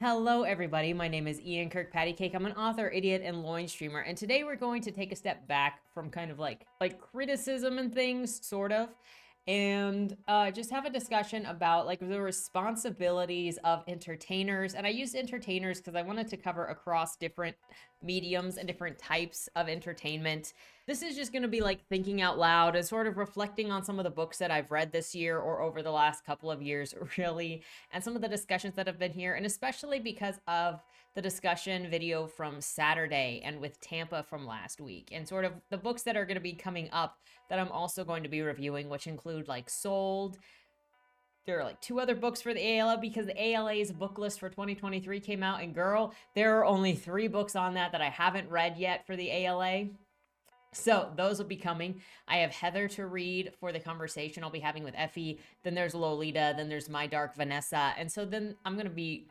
Hello, everybody. My name is Ian Kirkpatrick. I'm an author, idiot, and loin streamer. And today we're going to take a step back from kind of like criticism and things, sort of, and just have a discussion about like the responsibilities of entertainers. And I used entertainers because I wanted to cover across different mediums and different types of entertainment. This is just going to be like thinking out loud and sort of reflecting on some of the books that I've read this year or over the last couple of years, really, and some of the discussions that have been here, and especially because of the discussion video from Saturday and with Tampa from last week, and sort of the books that are going to be coming up that I'm also going to be reviewing, which include like Sold. There are like two other books for the ALA because the ALA's book list for 2023 came out, and girl, there are only 3 books on that I haven't read yet for the ALA. So those will be coming. I have Heather to read for the conversation I'll be having with Effie. Then there's Lolita. Then there's My Dark Vanessa. And so then I'm going to be,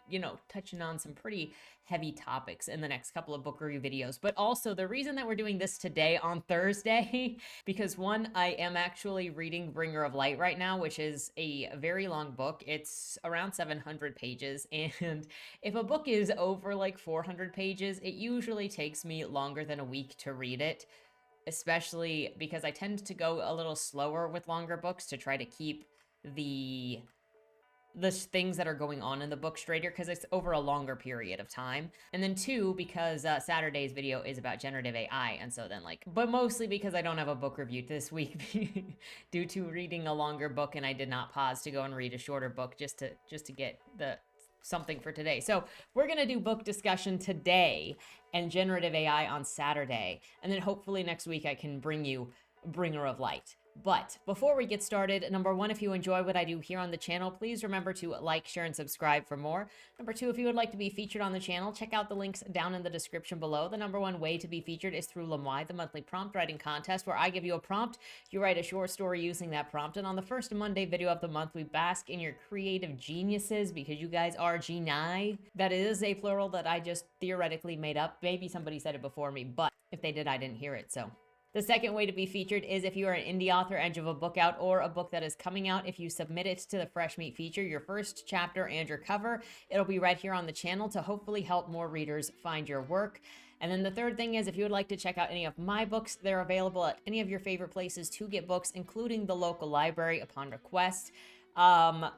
touching on some pretty heavy topics in the next couple of book review videos. But also the reason that we're doing this today on Thursday, because one, I am actually reading Bringer of Light right now, which is a very long book. It's around 700 pages. And if a book is over like 400 pages, it usually takes me longer than a week to read it, especially because I tend to go a little slower with longer books to try to keep the things that are going on in the book straighter because it's over a longer period of time. And then 2, because Saturday's video is about generative AI, and so then but mostly because I don't have a book review this week due to reading a longer book, and I did not pause to go and read a shorter book just to get the something for today. So we're going to do book discussion today and generative AI on Saturday. And then hopefully next week I can bring you Bringer of Light. But before we get started, number 1, if you enjoy what I do here on the channel, please remember to like, share, and subscribe for more. Number 2, if you would like to be featured on the channel, check out the links down in the description below. The number 1 way to be featured is through lmao, the monthly prompt writing contest, where I give you a prompt, you write a short story using that prompt, and on the first Monday video of the month, we bask in your creative geniuses because you guys are genii. That is a plural that I just theoretically made up. Maybe somebody said it before me, but if they did, I didn't hear it, so. The second way to be featured is if you are an indie author and you have a book out or a book that is coming out. If you submit it to the Fresh Meat feature, your first chapter and your cover, it'll be right here on the channel to hopefully help more readers find your work. And then the third thing is if you would like to check out any of my books, they're available at any of your favorite places to get books, including the local library upon request. I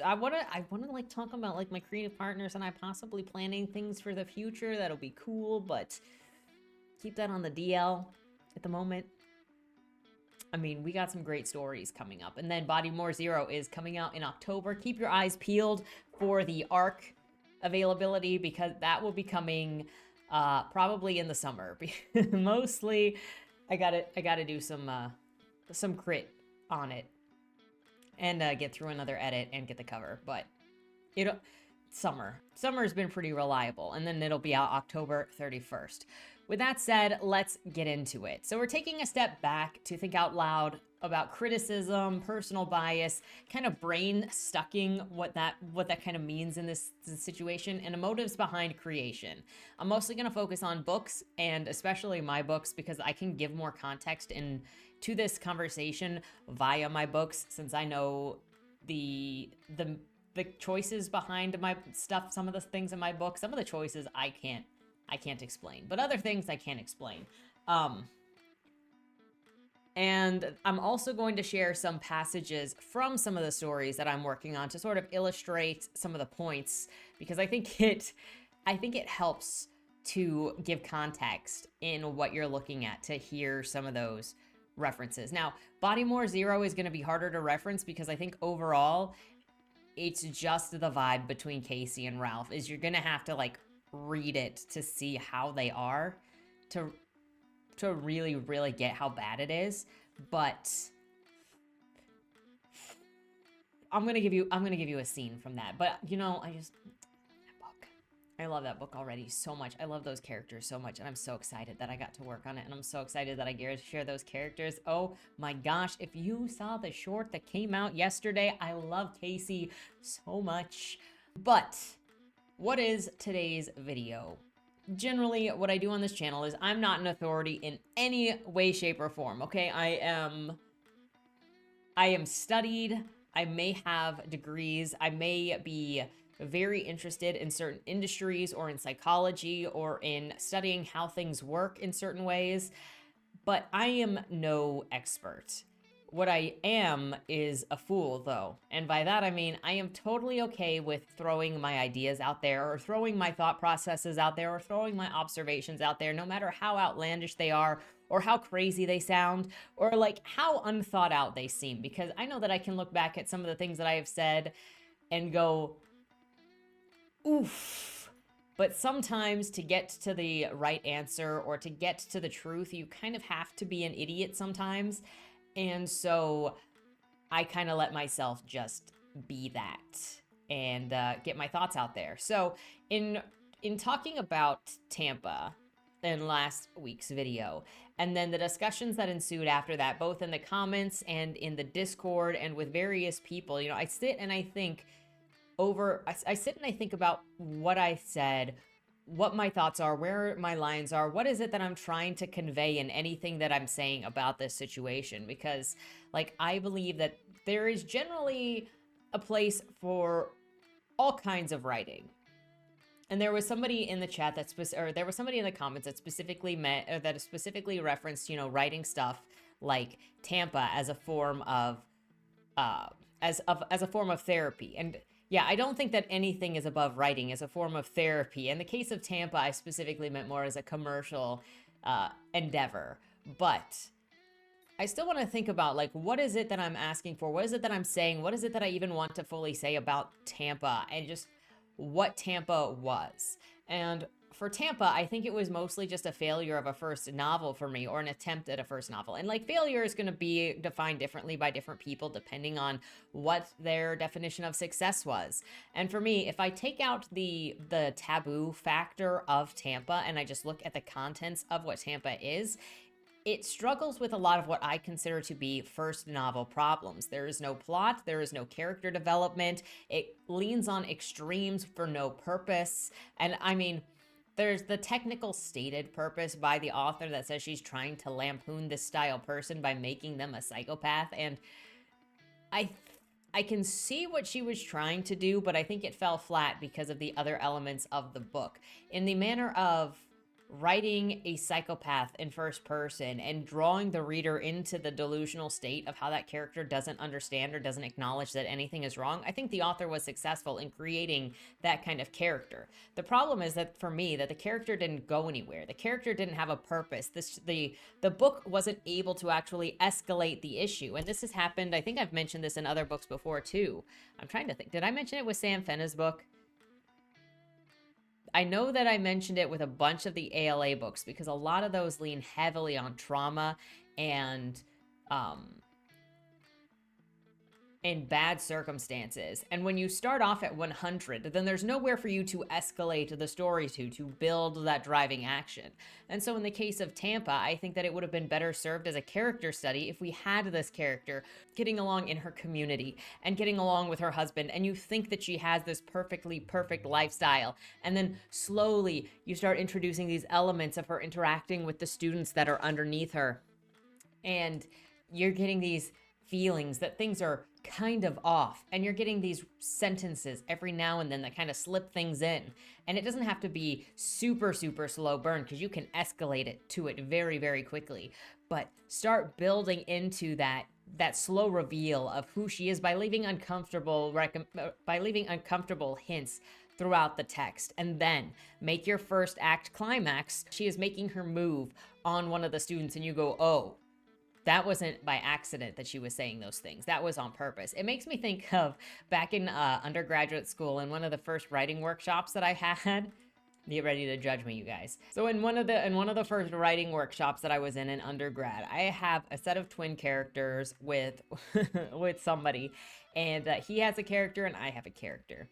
want to like talk about like my creative partners and I possibly planning things for the future. That'll be cool, but keep that on the DL at the moment. I mean, we got some great stories coming up. And then Body More Zero is coming out in October. Keep your eyes peeled for the ARC availability because that will be coming probably in the summer. Mostly, I gotta do some crit on it and get through another edit and get the cover. But summer's been pretty reliable, and then it'll be out October 31st. With that said, let's get into it. So we're taking a step back to think out loud about criticism, personal bias, kind of brain stucking what that kind of means in this situation, and the motives behind creation. I'm mostly going to focus on books, and especially my books, because I can give more context to this conversation via my books, since I know the choices behind my stuff. Some of the things in my book, some of the choices I can't explain, but other things I can't explain. And I'm also going to share some passages from some of the stories that I'm working on to sort of illustrate some of the points, because I think it helps to give context in what you're looking at to hear some of those references. Now, Body More Zero is going to be harder to reference because I think overall it's just the vibe between Casey and Ralph is you're going to have to like read it to see how they are to really get how bad it is. But I'm gonna give you a scene from that. But I love that book already so much. I love those characters so much, and I'm so excited that I got to work on it, and I'm so excited that I get to share those characters. Oh my gosh, if you saw the short that came out yesterday, I love Casey so much. But what is today's video? Generally, what I do on this channel is I'm not an authority in any way, shape, or form, okay? I am studied, I may have degrees, I may be very interested in certain industries or in psychology or in studying how things work in certain ways, but I am no expert. What I am is a fool, though. And by that, I mean I am totally okay with throwing my ideas out there, or throwing my thought processes out there, or throwing my observations out there, no matter how outlandish they are, or how crazy they sound, or like how unthought out they seem. Because I know that I can look back at some of the things that I have said and go, oof. But sometimes to get to the right answer or to get to the truth, you kind of have to be an idiot sometimes. And so I kind of let myself just be that and get my thoughts out there. So in talking about Tampa in last week's video, and then the discussions that ensued after that, both in the comments and in the Discord and with various people, you know, I sit and I think about what I said, what my thoughts are, where my lines are, what is it that I'm trying to convey in anything that I'm saying about this situation. Because, like, I believe that there is generally a place for all kinds of writing. And there was somebody in the chat there was somebody in the comments that specifically referenced, you know, writing stuff like Tampa as a form of as a form of therapy. And yeah, I don't think that anything is above writing as a form of therapy. In the case of Tampa, I specifically meant more as a commercial endeavor. But I still want to think about, like, what is it that I'm asking for? What is it that I'm saying? What is it that I even want to fully say about Tampa and just what Tampa was? And for Tampa, I think it was mostly just a failure of a first novel for me, or an attempt at a first novel. And like, failure is going to be defined differently by different people depending on what their definition of success was. And for me, if I take out the taboo factor of Tampa and I just look at the contents of what Tampa is, it struggles with a lot of what I consider to be first novel problems. There is no plot, there is no character development, it leans on extremes for no purpose. And I mean, there's the technical stated purpose by the author that says she's trying to lampoon this style person by making them a psychopath. And I can see what she was trying to do, but I think it fell flat because of the other elements of the book. In the manner of writing a psychopath in first person and drawing the reader into the delusional state of how that character doesn't understand or doesn't acknowledge that anything is wrong, I think the author was successful in creating that kind of character. The problem is that, for me, that the character didn't go anywhere. The character didn't have a purpose. The book wasn't able to actually escalate the issue. And this has happened, I think I've mentioned this in other books before too. I'm trying to think. Did I mention it with Sam Fenna's book? I know that I mentioned it with a bunch of the ALA books because a lot of those lean heavily on trauma and in bad circumstances. And when you start off at 100, then there's nowhere for you to escalate the story to build that driving action. And so in the case of Tampa, I think that it would have been better served as a character study if we had this character getting along in her community and getting along with her husband, and you think that she has this perfectly perfect lifestyle, and then slowly you start introducing these elements of her interacting with the students that are underneath her, and you're getting these feelings that things are kind of off, and you're getting these sentences every now and then that kind of slip things in. And it doesn't have to be super slow burn, because you can escalate it to it very, very quickly. But start building into that slow reveal of who she is by leaving uncomfortable hints throughout the text, and then make your first act climax. She is making her move on one of the students, and you go, oh, that wasn't by accident that she was saying those things. That was on purpose. It makes me think of back in undergraduate school, in one of the first writing workshops that I had. Get ready to judge me, you guys. So in one of the first writing workshops that I was in undergrad, I have a set of twin characters with with somebody, and he has a character and I have a character.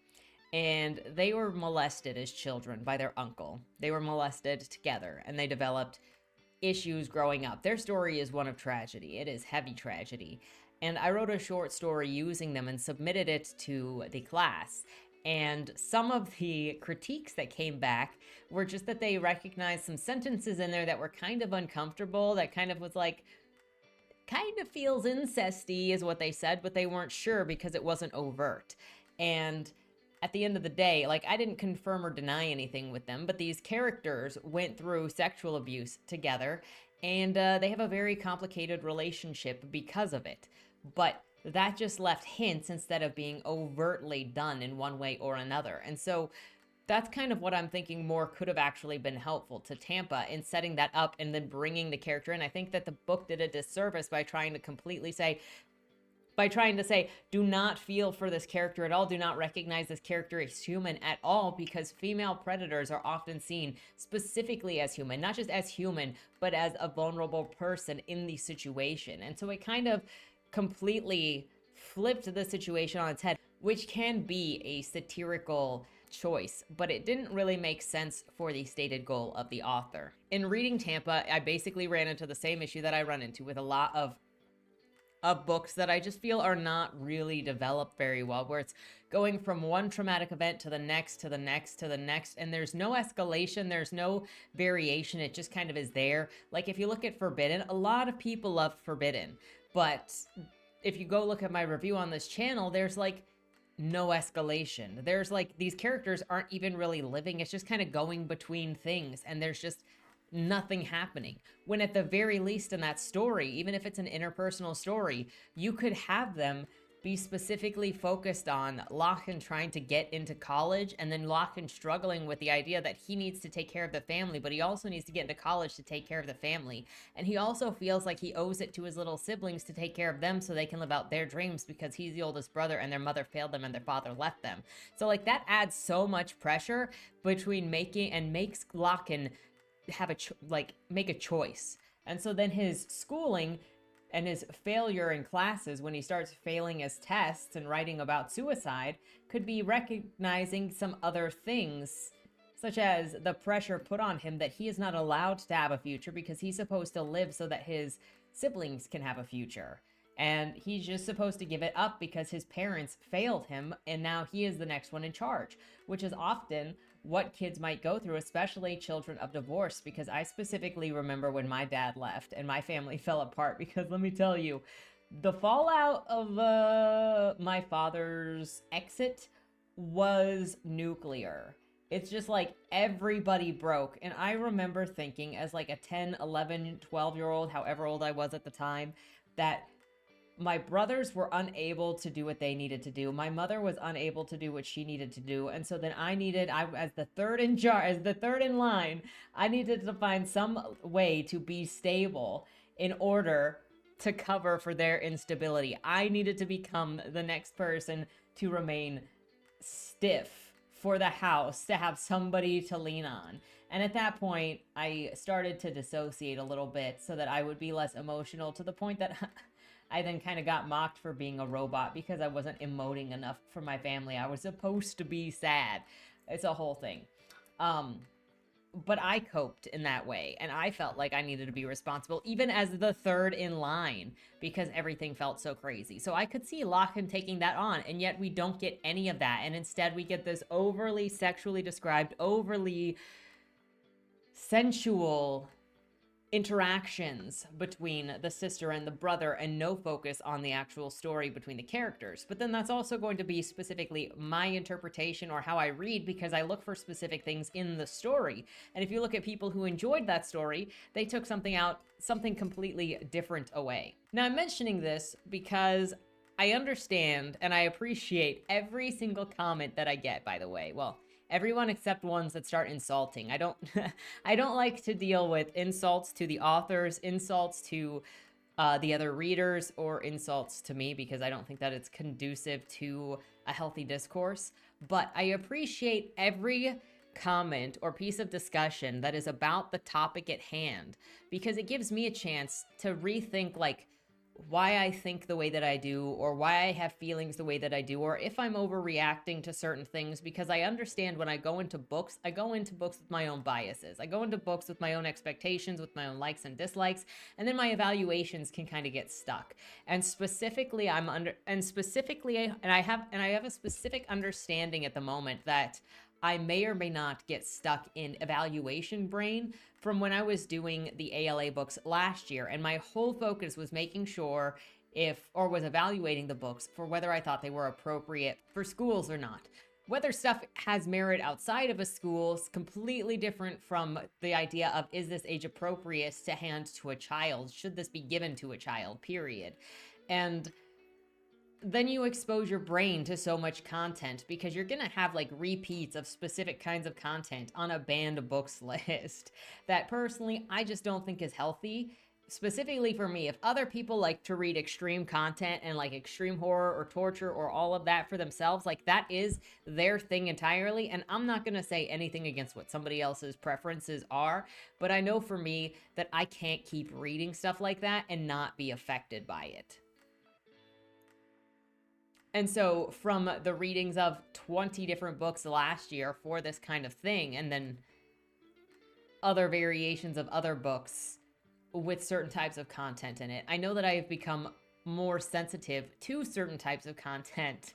And they were molested as children by their uncle. They were molested together, and they developed issues growing up. Their story is one of tragedy. It is heavy tragedy. And I wrote a short story using them and submitted it to the class. And some of the critiques that came back were just that they recognized some sentences in there that were kind of uncomfortable, that kind of was like, kind of feels incesty is what they said, but they weren't sure because it wasn't overt. And at the end of the day, like, I didn't confirm or deny anything with them, but these characters went through sexual abuse together, and they have a very complicated relationship because of it. But that just left hints instead of being overtly done in one way or another. And so that's kind of what I'm thinking more could have actually been helpful to Tampa in setting that up and then bringing the character in. I think that the book did a disservice by trying to completely say, do not feel for this character at all. Do not recognize this character as human at all, because female predators are often seen specifically as human, not just as human, but as a vulnerable person in the situation. And so it kind of completely flipped the situation on its head, which can be a satirical choice, but it didn't really make sense for the stated goal of the author. In reading Tampa, I basically ran into the same issue that I run into with a lot of books that I just feel are not really developed very well, where it's going from one traumatic event to the next, to the next, to the next, and there's no escalation, there's no variation, it just kind of is there. Like, if you look at Forbidden, a lot of people love Forbidden, but if you go look at my review on this channel, there's like no escalation. There's like, these characters aren't even really living, it's just kind of going between things, and there's just nothing happening. When at the very least in that story, even if it's an interpersonal story, you could have them be specifically focused on Lachlan trying to get into college, and then Lachlan struggling with the idea that he needs to take care of the family, but he also needs to get into college to take care of the family. And he also feels like he owes it to his little siblings to take care of them so they can live out their dreams, because he's the oldest brother and their mother failed them and their father left them. So like, that adds so much pressure between makes Lachlan have make a choice. And so then his schooling and his failure in classes, when he starts failing his tests and writing about suicide, could be recognizing some other things, such as the pressure put on him that he is not allowed to have a future because he's supposed to live so that his siblings can have a future. And he's just supposed to give it up because his parents failed him, and now he is the next one in charge, which is often what kids might go through, especially children of divorce, because I specifically remember when my dad left and my family fell apart, because let me tell you, the fallout of my father's exit was nuclear. It's just like everybody broke. And I remember thinking as like a 10, 11, 12-year-old, however old I was at the time, that my brothers were unable to do what they needed to do. My mother was unable to do what she needed to do. And so then as the third in line, I needed to find some way to be stable in order to cover for their instability. I needed to become the next person to remain stiff for the house, to have somebody to lean on. And at that point, I started to dissociate a little bit so that I would be less emotional, to the point that I then kind of got mocked for being a robot because I wasn't emoting enough for my family. I was supposed to be sad. It's a whole thing. But I coped in that way, and I felt like I needed to be responsible, even as the third in line, because everything felt so crazy. So I could see Lachlan taking that on, and yet we don't get any of that. And instead we get this overly sexually described, overly sensual interactions between the sister and the brother, and no focus on the actual story between the characters. But then that's also going to be specifically my interpretation or how I read, because I look for specific things in the story. And if you look at people who enjoyed that story, they took something completely different away. Now, I'm mentioning this because I understand and I appreciate every single comment that I get, by the way. Well, everyone except ones that start insulting. I don't I don't like to deal with insults to the authors, insults to the other readers, or insults to me, because I don't think that it's conducive to a healthy discourse. But I appreciate every comment or piece of discussion that is about the topic at hand, because it gives me a chance to rethink, like, why I think the way that I do, or why I have feelings the way that I do, or if I'm overreacting to certain things, because I understand when I go into books with my own biases. I go into books with my own expectations, with my own likes and dislikes, and then my evaluations can kind of get stuck. And specifically, I have a specific understanding at the moment that I may or may not get stuck in evaluation brain from when I was doing the ALA books last year. And my whole focus was making sure was evaluating the books for whether I thought they were appropriate for schools or not. Whether stuff has merit outside of a school is completely different from the idea of, is this age appropriate to hand to a child? Should this be given to a child, period? And then you expose your brain to so much content because you're going to have like repeats of specific kinds of content on a banned books list that personally I just don't think is healthy. Specifically for me, if other people like to read extreme content and like extreme horror or torture or all of that for themselves, like that is their thing entirely. And I'm not going to say anything against what somebody else's preferences are, but I know for me that I can't keep reading stuff like that and not be affected by it. And so from the readings of 20 different books last year for this kind of thing, and then other variations of other books with certain types of content in it, I know that I have become more sensitive to certain types of content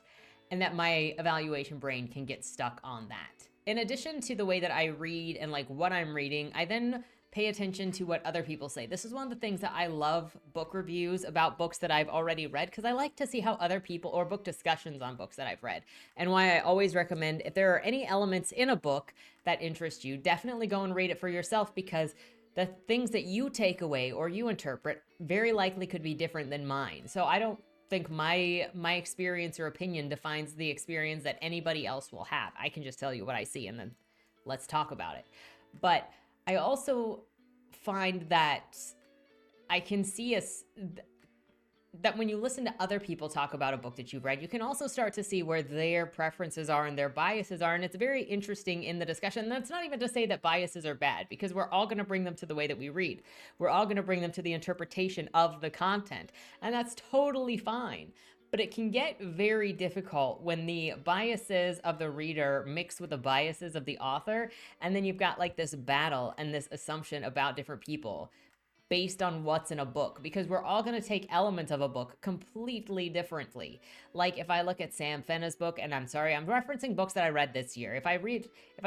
and that my evaluation brain can get stuck on that. In addition to the way that I read and like what I'm reading, I then pay attention to what other people say. This is one of the things that I love book reviews about books that I've already read, because I like to see how other people, or book discussions on books that I've read, and why I always recommend, if there are any elements in a book that interest you, definitely go and read it for yourself, because the things that you take away or you interpret very likely could be different than mine. So I don't think my experience or opinion defines the experience that anybody else will have. I can just tell you what I see and then let's talk about it. But I also find that I can see that when you listen to other people talk about a book that you've read, you can also start to see where their preferences are and their biases are. And it's very interesting in the discussion. And that's not even to say that biases are bad, because we're all going to bring them to the way that we read. We're all going to bring them to the interpretation of the content. And that's totally fine. But it can get very difficult when the biases of the reader mix with the biases of the author. And then you've got like this battle and this assumption about different people based on what's in a book, because we're all going to take elements of a book completely differently. Like if I look at Sam Fenna's book, and I'm sorry, I'm referencing books that I read this year. If I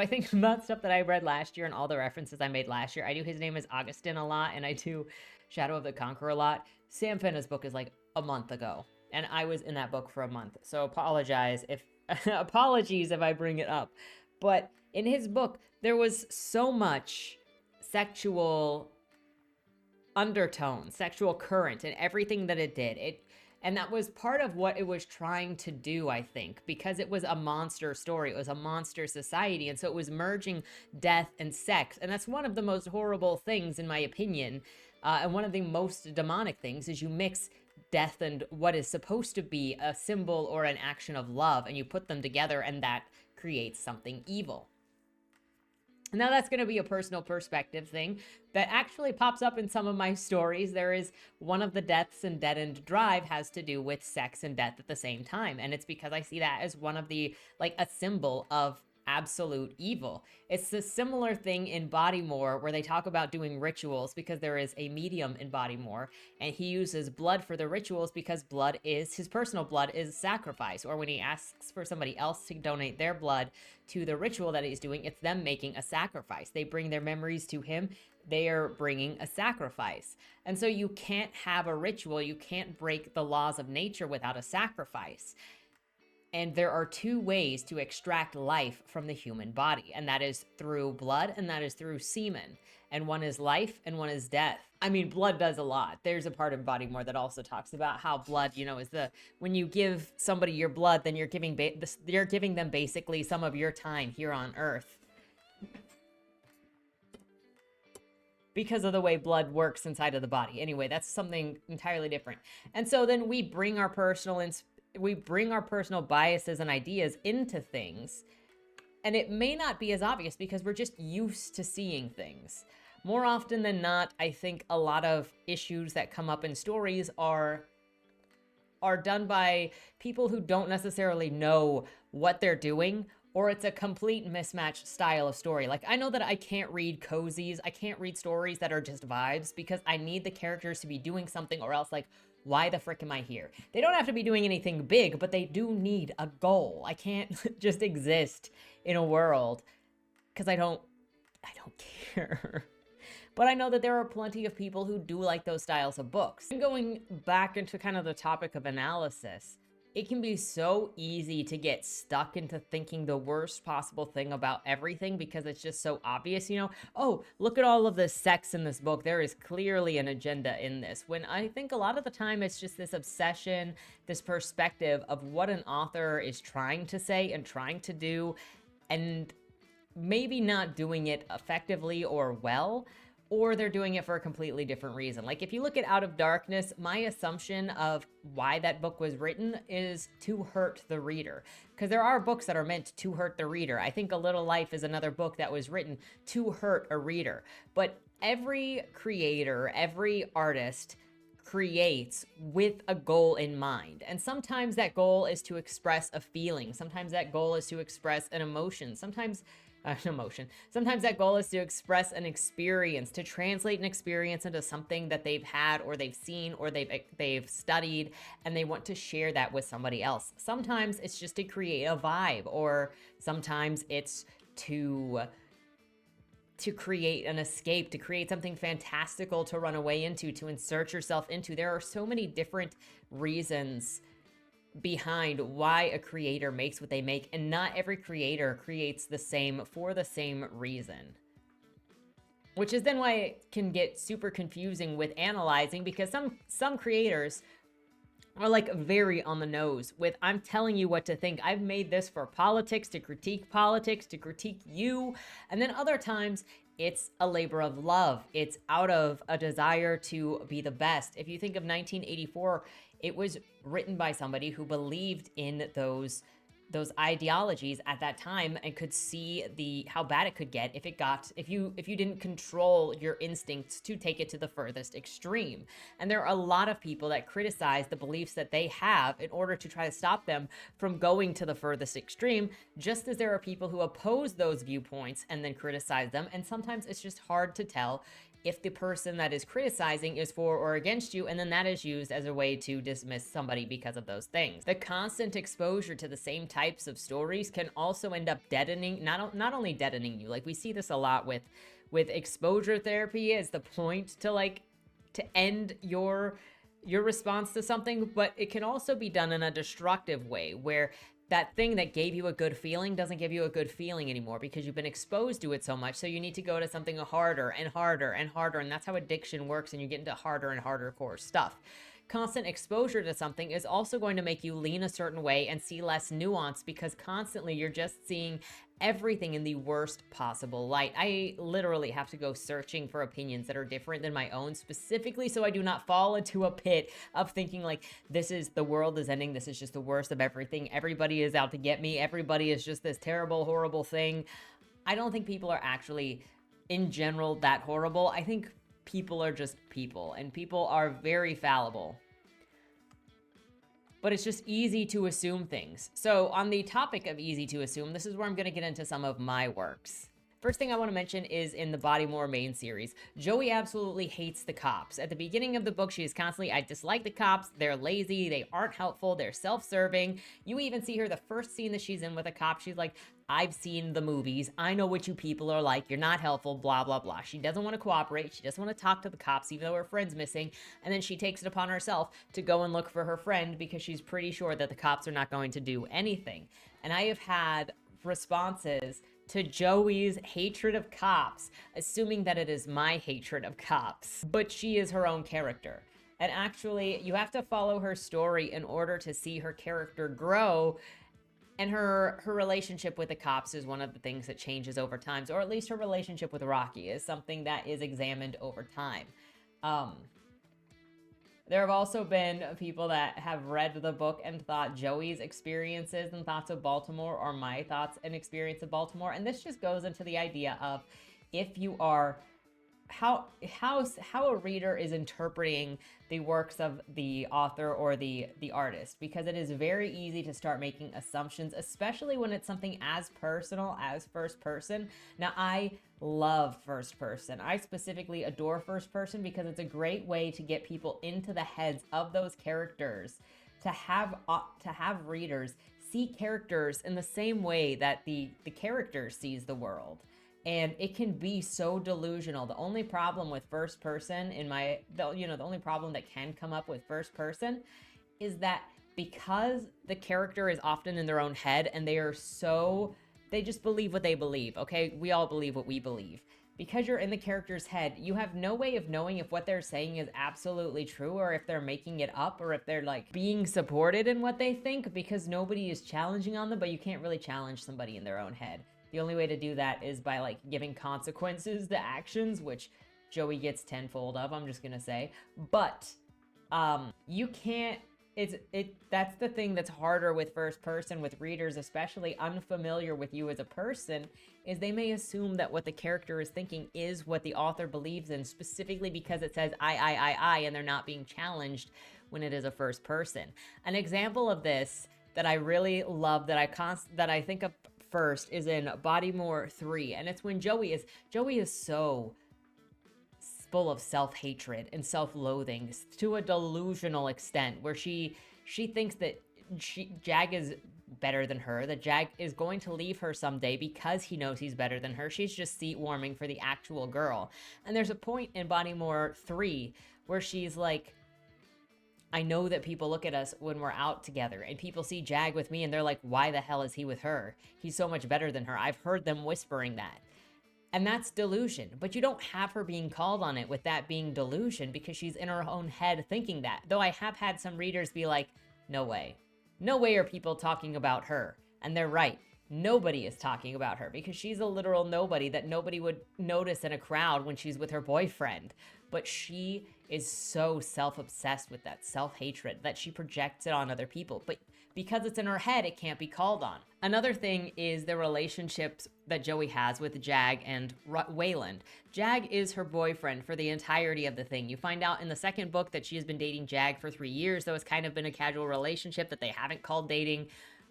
think about stuff that I read last year and all the references I made last year, I do His Name is Augustine a lot, and I do Shadow of the Conqueror a lot. Sam Fenna's book is like a month ago, and I was in that book for a month. So apologies if I bring it up. But in his book, there was so much sexual undertone, sexual current, and everything that it did. And that was part of what it was trying to do, I think, because it was a monster story. It was a monster society. And so it was merging death and sex. And that's one of the most horrible things, in my opinion. And one of the most demonic things is you mix death and what is supposed to be a symbol or an action of love, and you put them together, and that creates something evil. Now that's going to be a personal perspective thing that actually pops up in some of my stories. There is one of the deaths in Dead End Drive has to do with sex and death at the same time. And it's because I see that as one of the, like, a symbol of absolute evil. It's a similar thing in Bodymore where they talk about doing rituals, because there is a medium in Bodymore and he uses blood for the rituals because blood is, his personal blood is sacrifice. Or when he asks for somebody else to donate their blood to the ritual that he's doing, it's them making a sacrifice. They bring their memories to him. They are bringing a sacrifice. And so you can't have a ritual. You can't break the laws of nature without a sacrifice. And there are two ways to extract life from the human body, and that is through blood and that is through semen. And one is life and one is death. I mean, blood does a lot. There's a part of Bodymore that also talks about how blood, you know, is when you give somebody your blood, then you're giving them basically some of your time here on Earth, because of the way blood works inside of the body. Anyway, that's something entirely different. And so then we bring our personal biases and ideas into things, and it may not be as obvious because we're just used to seeing things. More often than not, I think a lot of issues that come up in stories are done by people who don't necessarily know what they're doing, or it's a complete mismatched style of story. Like, I know that I can't read cozies, I can't read stories that are just vibes, because I need the characters to be doing something, or else, like, why the frick am I here? They don't have to be doing anything big, but they do need a goal. I can't just exist in a world because I don't care. But I know that there are plenty of people who do like those styles of books. And going back into kind of the topic of analysis, it can be so easy to get stuck into thinking the worst possible thing about everything because it's just so obvious, you know? Oh, look at all of the sex in this book. There is clearly an agenda in this. When I think a lot of the time it's just this obsession, this perspective of what an author is trying to say and trying to do, and maybe not doing it effectively or well, or they're doing it for a completely different reason. Like if you look at Out of Darkness, my assumption of why that book was written is to hurt the reader. Because there are books that are meant to hurt the reader. I think A Little Life is another book that was written to hurt a reader. But every creator, every artist creates with a goal in mind. And sometimes that goal is to express a feeling. Sometimes that goal is to express an emotion. Sometimes that goal is to express an experience, to translate an experience into something that they've had or they've seen or they've studied, and they want to share that with somebody else. Sometimes it's just to create a vibe, or sometimes it's to create an escape, to create something fantastical to run away into, to insert yourself into. There are so many different reasons behind why a creator makes what they make, and not every creator creates the same for the same reason. Which is then why it can get super confusing with analyzing, because some creators are like very on the nose with, I'm telling you what to think. I've made this for politics, to critique you. And then other times it's a labor of love. It's out of a desire to be the best. If you think of 1984, it was written by somebody who believed in those ideologies at that time and could see how bad it could get if you didn't control your instincts to take it to the furthest extreme. And there are a lot of people that criticize the beliefs that they have in order to try to stop them from going to the furthest extreme, just as there are people who oppose those viewpoints and then criticize them. And sometimes it's just hard to tell if the person that is criticizing is for or against you, and then that is used as a way to dismiss somebody because of those things. The constant exposure to the same types of stories can also end up deadening, not only deadening you, like we see this a lot with exposure therapy as the point to end your response to something, but it can also be done in a destructive way where that thing that gave you a good feeling doesn't give you a good feeling anymore because you've been exposed to it so much. So you need to go to something harder and harder and harder. And that's how addiction works. And you get into harder and harder core stuff. Constant exposure to something is also going to make you lean a certain way and see less nuance, because constantly you're just seeing everything in the worst possible light. I literally have to go searching for opinions that are different than my own, specifically so I do not fall into a pit of thinking like, the world is ending, this is just the worst of everything, everybody is out to get me, everybody is just this terrible, horrible thing. I don't think people are actually, in general, that horrible. I think people are just people, and people are very fallible. But it's just easy to assume things. So on the topic of easy to assume, this is where I'm going to get into some of my works. First thing I want to mention is in the Bodymore main series, Joey absolutely hates the cops. At the beginning of the book, she is constantly, I dislike the cops, they're lazy, they aren't helpful, they're self-serving. You even see her the first scene that she's in with a cop, she's like, I've seen the movies, I know what you people are like, you're not helpful, blah, blah, blah. She doesn't want to cooperate, she doesn't want to talk to the cops, even though her friend's missing, and then she takes it upon herself to go and look for her friend because she's pretty sure that the cops are not going to do anything. And I have had responses to Joey's hatred of cops, assuming that it is my hatred of cops. But she is her own character. And actually, you have to follow her story in order to see her character grow. And her relationship with the cops is one of the things that changes over time. Or at least her relationship with Rocky is something that is examined over time. There have also been people that have read the book and thought Joey's experiences and thoughts of Baltimore are my thoughts and experience of Baltimore. And this just goes into the idea of if you are, how a reader is interpreting the works of the author or the artist, because it is very easy to start making assumptions, especially when it's something as personal as first person. Now, I love first person. I specifically adore first person because it's a great way to get people into the heads of those characters, to have readers see characters in the same way that the character sees the world. And it can be so delusional. The only problem with first person the only problem that can come up with first person is that because the character is often in their own head and they just believe what they believe, okay? We all believe what we believe. Because you're in the character's head, you have no way of knowing if what they're saying is absolutely true or if they're making it up or if they're like being supported in what they think, because nobody is challenging on them, but you can't really challenge somebody in their own head. The only way to do that is by like giving consequences to actions, which Joey gets tenfold of, I'm just gonna say. But you can't, that's the thing that's harder with first person, with readers especially unfamiliar with you as a person, is they may assume that what the character is thinking is what the author believes in, specifically because it says I, and they're not being challenged when it is a first person. An example of this that I really love, that I think of first, is in Bodymore 3, and it's when Joey is so full of self-hatred and self-loathing to a delusional extent, where she thinks that Jag is better than her, that Jag is going to leave her someday because he knows he's better than her. She's just seat warming for the actual girl. And there's a point in Bodymore 3 where she's like, I know that people look at us when we're out together and people see Jag with me and they're like, why the hell is he with her? He's so much better than her. I've heard them whispering that. And that's delusion, but you don't have her being called on it with that being delusion, because she's in her own head thinking that. Though I have had some readers be like, no way. No way are people talking about her. And they're right. Nobody is talking about her because she's a literal nobody that nobody would notice in a crowd when she's with her boyfriend. But she is so self-obsessed with that self-hatred that she projects it on other people. But because it's in her head, it can't be called on. Another thing is the relationships that Joey has with Jag and Wayland. Jag is her boyfriend for the entirety of the thing. You find out in the second book that she has been dating Jag for 3 years, though it's kind of been a casual relationship that they haven't called dating,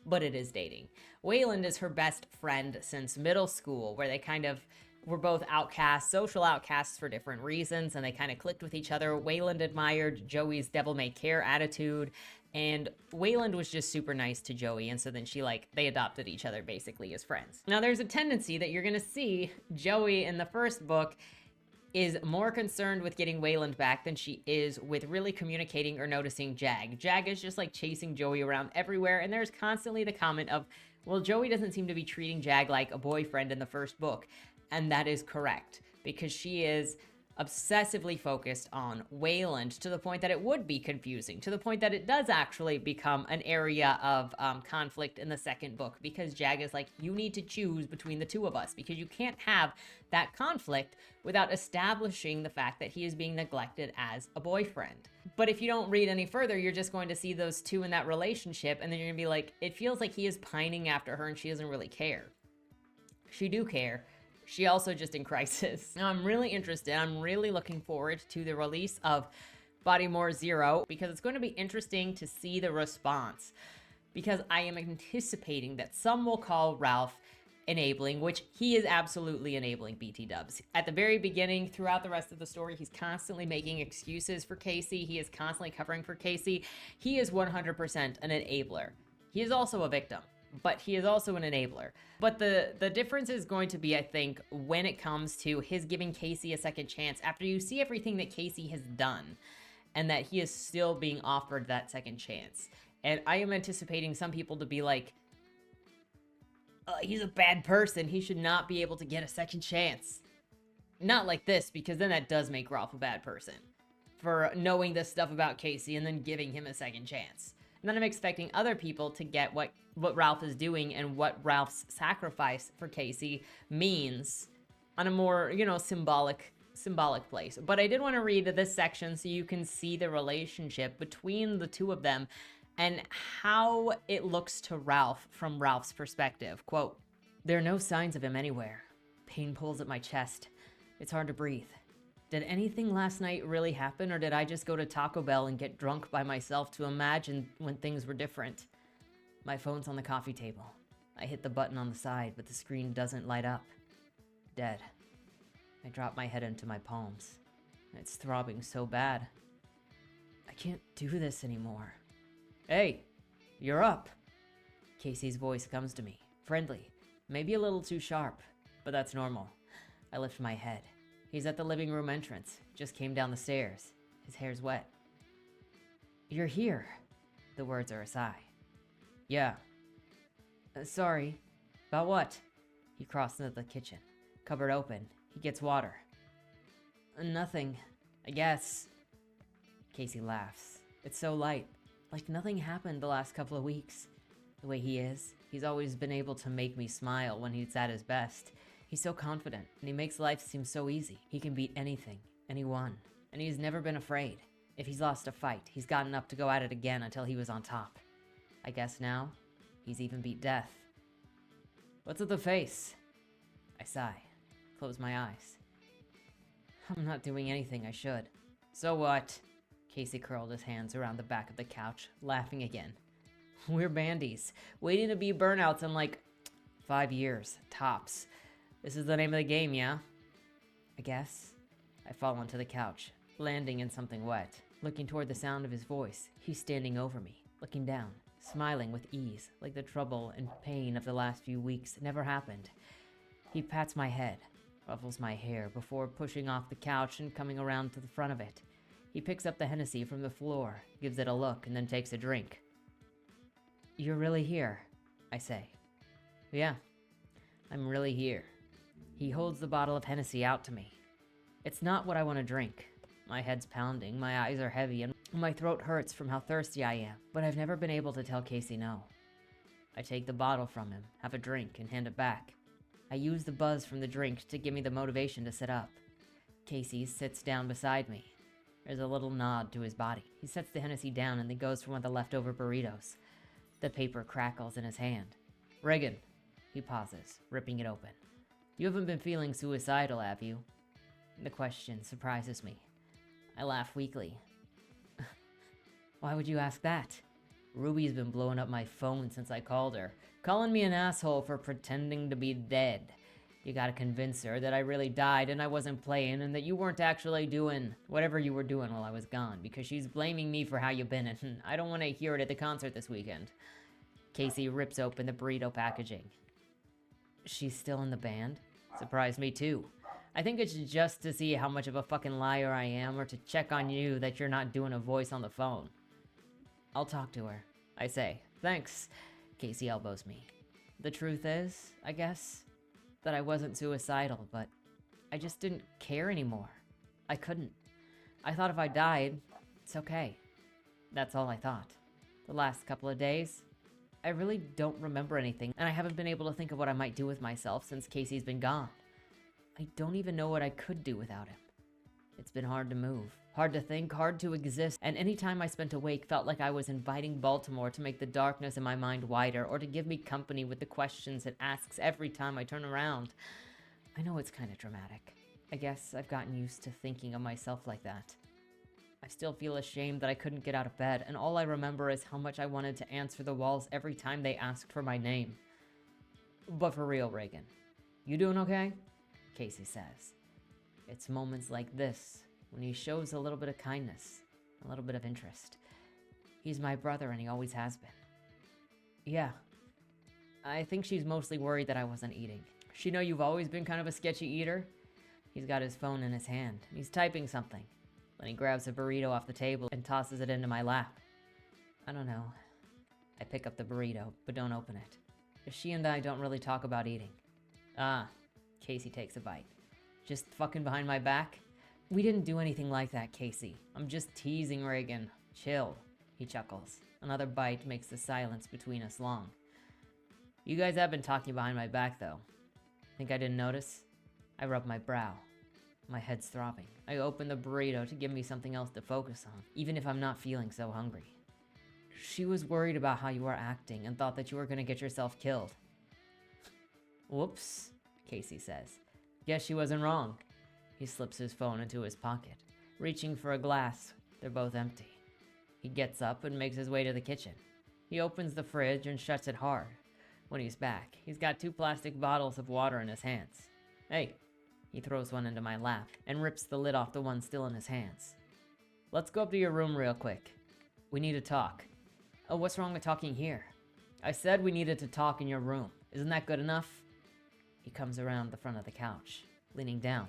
but it is dating. Wayland is her best friend since middle school, where they kind of were both outcasts, social outcasts for different reasons, and they kind of clicked with each other. Wayland admired Joey's devil-may-care attitude, and Wayland was just super nice to Joey, and so then they adopted each other basically as friends. Now there's a tendency that you're gonna see Joey in the first book is more concerned with getting Wayland back than she is with really communicating or noticing Jag. Jag is just like chasing Joey around everywhere, and there's constantly the comment of, well, Joey doesn't seem to be treating Jag like a boyfriend in the first book. And that is correct, because she is obsessively focused on Wayland to the point that it would be confusing, to the point that it does actually become an area of conflict in the second book, because Jag is like, you need to choose between the two of us, because you can't have that conflict without establishing the fact that he is being neglected as a boyfriend. But if you don't read any further, you're just going to see those two in that relationship, and then you're gonna be like, it feels like he is pining after her and she doesn't really care. She do care. She also just in crisis. Now I'm really interested, I'm really looking forward to the release of Bodymore 0, because it's going to be interesting to see the response, because I am anticipating that some will call Ralph enabling, which he is absolutely enabling BT dubs. At the very beginning, throughout the rest of the story, he's constantly making excuses for Casey. He is constantly covering for Casey. He is 100% an enabler. He is also a victim, but he is also an enabler. But the difference is going to be, I think, when it comes to his giving Casey a second chance after you see everything that Casey has done, and that he is still being offered that second chance. And I am anticipating some people to be like, he's a bad person, he should not be able to get a second chance. Not like this, because then that does make Ralph a bad person, for knowing this stuff about Casey and then giving him a second chance. And then I'm expecting other people to get what Ralph is doing and what Ralph's sacrifice for Casey means on a more, symbolic place. But I did want to read this section so you can see the relationship between the two of them and how it looks to Ralph from Ralph's perspective. Quote, "There are no signs of him anywhere. Pain pulls at my chest. It's hard to breathe. Did anything last night really happen, or did I just go to Taco Bell and get drunk by myself to imagine when things were different? My phone's on the coffee table. I hit the button on the side, but the screen doesn't light up. Dead. I drop my head into my palms. It's throbbing so bad. I can't do this anymore. Hey, you're up." Casey's voice comes to me, friendly, maybe a little too sharp, but that's normal. I lift my head. He's at the living room entrance, just came down the stairs. His hair's wet. "You're here." The words are a sigh. Yeah. Sorry. About what? He crossed into the kitchen. Cupboard open. He gets water. Nothing. I guess. Casey laughs. It's so light. Like nothing happened the last couple of weeks. The way he is, he's always been able to make me smile when he's at his best. He's so confident, and he makes life seem so easy. He can beat anything, anyone, and he's never been afraid. If he's lost a fight, he's gotten up to go at it again until he was on top. I guess now, he's even beat death. What's with the face? I sigh, close my eyes. I'm not doing anything I should. So what? Casey curled his hands around the back of the couch, laughing again. We're bandies, waiting to be burnouts in like 5 years, tops. This is the name of the game, yeah? I guess. I fall onto the couch, landing in something wet. Looking toward the sound of his voice, he's standing over me, looking down, smiling with ease, like the trouble and pain of the last few weeks never happened. He pats my head, ruffles my hair before pushing off the couch and coming around to the front of it. He picks up the Hennessy from the floor, gives it a look, and then takes a drink. You're really here, I say. Yeah, I'm really here. He holds the bottle of Hennessy out to me. It's not what I want to drink. My head's pounding, my eyes are heavy, and my throat hurts from how thirsty I am, but I've never been able to tell Casey no. I take the bottle from him, have a drink, and hand it back. I use the buzz from the drink to give me the motivation to sit up. Casey sits down beside me. There's a little nod to his body. He sets the Hennessy down and then goes for one of the leftover burritos. The paper crackles in his hand. Reagan. He pauses, ripping it open. You haven't been feeling suicidal, have you? The question surprises me. I laugh weakly. Why would you ask that? Ruby's been blowing up my phone since I called her, calling me an asshole for pretending to be dead. You gotta convince her that I really died and I wasn't playing and that you weren't actually doing whatever you were doing while I was gone, because she's blaming me for how you've been and I don't want to hear it at the concert this weekend. Casey rips open the burrito packaging. She's still in the band? Surprised me too. I think it's just to see how much of a fucking liar I am or to check on you that you're not doing a voice on the phone. I'll talk to her, I say. Thanks. Casey elbows me. The truth is, I guess, that I wasn't suicidal, but I just didn't care anymore. I couldn't. I thought if I died, it's okay. That's all I thought. The last couple of days, I really don't remember anything, and I haven't been able to think of what I might do with myself since Casey's been gone. I don't even know what I could do without him. It's been hard to move, hard to think, hard to exist, and any time I spent awake felt like I was inviting Baltimore to make the darkness in my mind wider or to give me company with the questions it asks every time I turn around. I know it's kind of dramatic. I guess I've gotten used to thinking of myself like that. I still feel ashamed that I couldn't get out of bed, and all I remember is how much I wanted to answer the walls every time they asked for my name. But for real, Reagan, you doing okay? Casey says. It's moments like this when he shows a little bit of kindness, a little bit of interest. He's my brother and he always has been. Yeah. I think she's mostly worried that I wasn't eating. She know you've always been kind of a sketchy eater? He's got his phone in his hand. He's typing something. Then he grabs a burrito off the table and tosses it into my lap. I don't know. I pick up the burrito, but don't open it. She and I don't really talk about eating. Ah, Casey takes a bite. Just fucking behind my back? We didn't do anything like that, Casey. I'm just teasing Reagan. Chill, he chuckles. Another bite makes the silence between us long. You guys have been talking behind my back, though. Think I didn't notice? I rub my brow. My head's throbbing. I open the burrito to give me something else to focus on, even if I'm not feeling so hungry. She was worried about how you were acting and thought that you were going to get yourself killed. Whoops, Casey says. Guess she wasn't wrong. He slips his phone into his pocket, reaching for a glass. They're both empty. He gets up and makes his way to the kitchen. He opens the fridge and shuts it hard. When he's back, he's got 2 plastic bottles of water in his hands. Hey, he throws one into my lap and rips the lid off the one still in his hands. Let's go up to your room real quick. We need to talk. Oh, what's wrong with talking here? I said we needed to talk in your room. Isn't that good enough? He comes around the front of the couch, leaning down.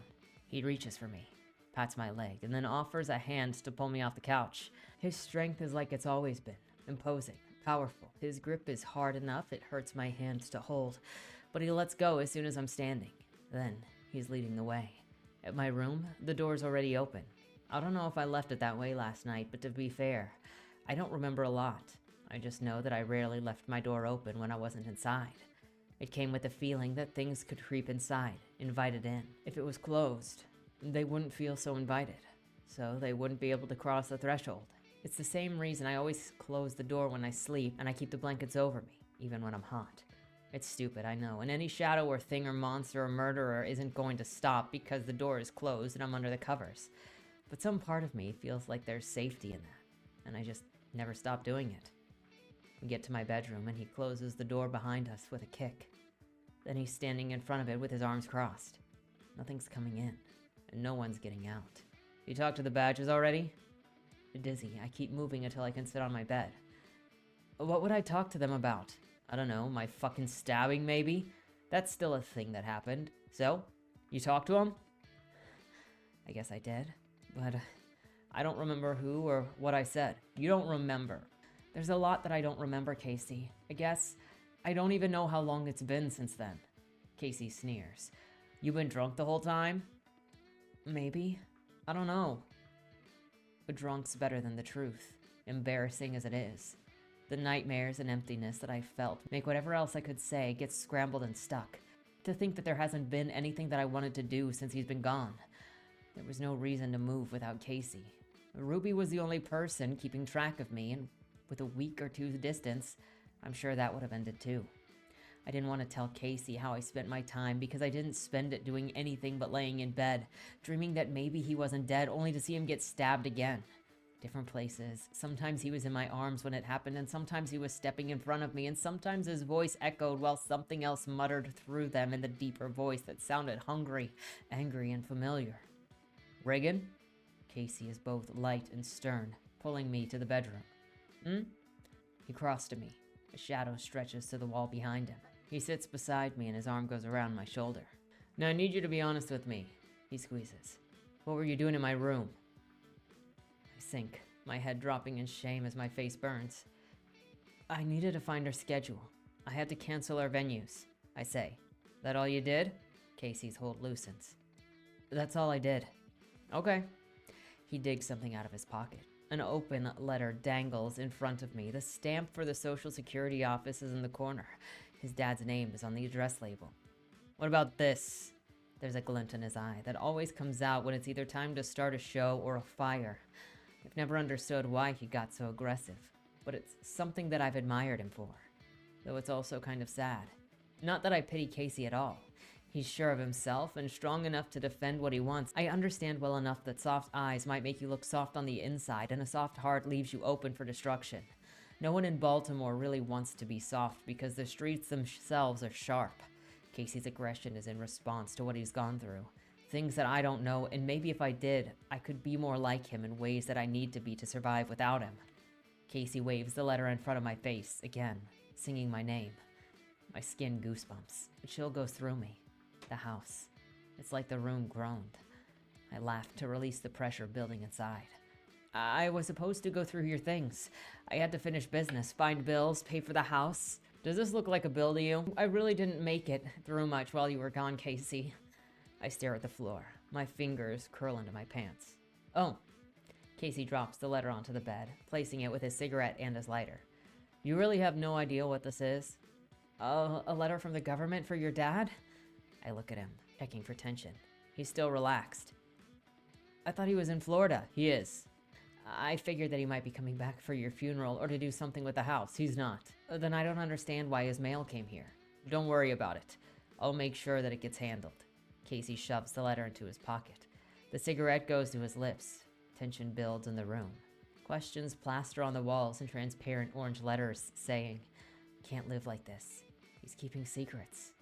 He reaches for me, pats my leg, and then offers a hand to pull me off the couch. His strength is like it's always been, imposing, powerful. His grip is hard enough it hurts my hands to hold, but he lets go as soon as I'm standing. Then he's leading the way. At my room, the door's already open. I don't know if I left it that way last night, but to be fair, I don't remember a lot. I just know that I rarely left my door open when I wasn't inside. It came with the feeling that things could creep inside, invited in. If it was closed, they wouldn't feel so invited, so they wouldn't be able to cross the threshold. It's the same reason I always close the door when I sleep and I keep the blankets over me, even when I'm hot. It's stupid, I know, and any shadow or thing or monster or murderer isn't going to stop because the door is closed and I'm under the covers. But some part of me feels like there's safety in that, and I just never stop doing it. We get to my bedroom and he closes the door behind us with a kick. Then he's standing in front of it with his arms crossed. Nothing's coming in, and no one's getting out. You talked to the badges already? Dizzy, I keep moving until I can sit on my bed. What would I talk to them about? I don't know, my fucking stabbing maybe? That's still a thing that happened. So, you talked to them? I guess I did, but I don't remember who or what I said. You don't remember. There's a lot that I don't remember, Casey. I guess I don't even know how long it's been since then. Casey sneers. You been drunk the whole time? Maybe. I don't know. But drunk's better than the truth, embarrassing as it is. The nightmares and emptiness that I felt make whatever else I could say get scrambled and stuck. To think that there hasn't been anything that I wanted to do since he's been gone. There was no reason to move without Casey. Ruby was the only person keeping track of me, and with a week or two's distance, I'm sure that would have ended too. I didn't want to tell Casey how I spent my time because I didn't spend it doing anything but laying in bed, dreaming that maybe he wasn't dead, only to see him get stabbed again. Different places. Sometimes he was in my arms when it happened, and sometimes he was stepping in front of me, and sometimes his voice echoed while something else muttered through them in the deeper voice that sounded hungry, angry, and familiar. Reagan? Casey is both light and stern, pulling me to the bedroom. He crossed to me. A shadow stretches to the wall behind him. He sits beside me and his arm goes around my shoulder. Now I need you to be honest with me, he squeezes. What were you doing in my room? I sink, my head dropping in shame as my face burns. I needed to find our schedule. I had to cancel our venues, I say. That all you did? Casey's hold loosens. That's all I did. Okay. He digs something out of his pocket. An open letter dangles in front of me. The stamp for the Social Security office is in the corner. His dad's name is on the address label. What about this? There's a glint in his eye that always comes out when it's either time to start a show or a fire. I've never understood why he got so aggressive, but it's something that I've admired him for. Though it's also kind of sad. Not that I pity Casey at all. He's sure of himself and strong enough to defend what he wants. I understand well enough that soft eyes might make you look soft on the inside, and a soft heart leaves you open for destruction. No one in Baltimore really wants to be soft because the streets themselves are sharp. Casey's aggression is in response to what he's gone through. Things that I don't know, and maybe if I did, I could be more like him in ways that I need to be to survive without him. Casey waves the letter in front of my face, again, singing my name. My skin goosebumps. A chill goes through me. The house. It's like the room groaned. I laughed to release the pressure building inside. I was supposed to go through your things. I had to finish business, find bills, pay for the house. Does this look like a bill to you? I really didn't make it through much while you were gone, Casey. I stare at the floor. My fingers curl into my pants. Oh. Casey drops the letter onto the bed, placing it with his cigarette and his lighter. You really have no idea what this is? A letter from the government for your dad? I look at him, checking for tension. He's still relaxed. I thought he was in Florida. He is. I figured that he might be coming back for your funeral or to do something with the house. He's not. Then I don't understand why his mail came here. Don't worry about it. I'll make sure that it gets handled. Casey shoves the letter into his pocket. The cigarette goes to his lips. Tension builds in the room. Questions plaster on the walls in transparent orange letters saying, "Can't live like this." He's keeping secrets.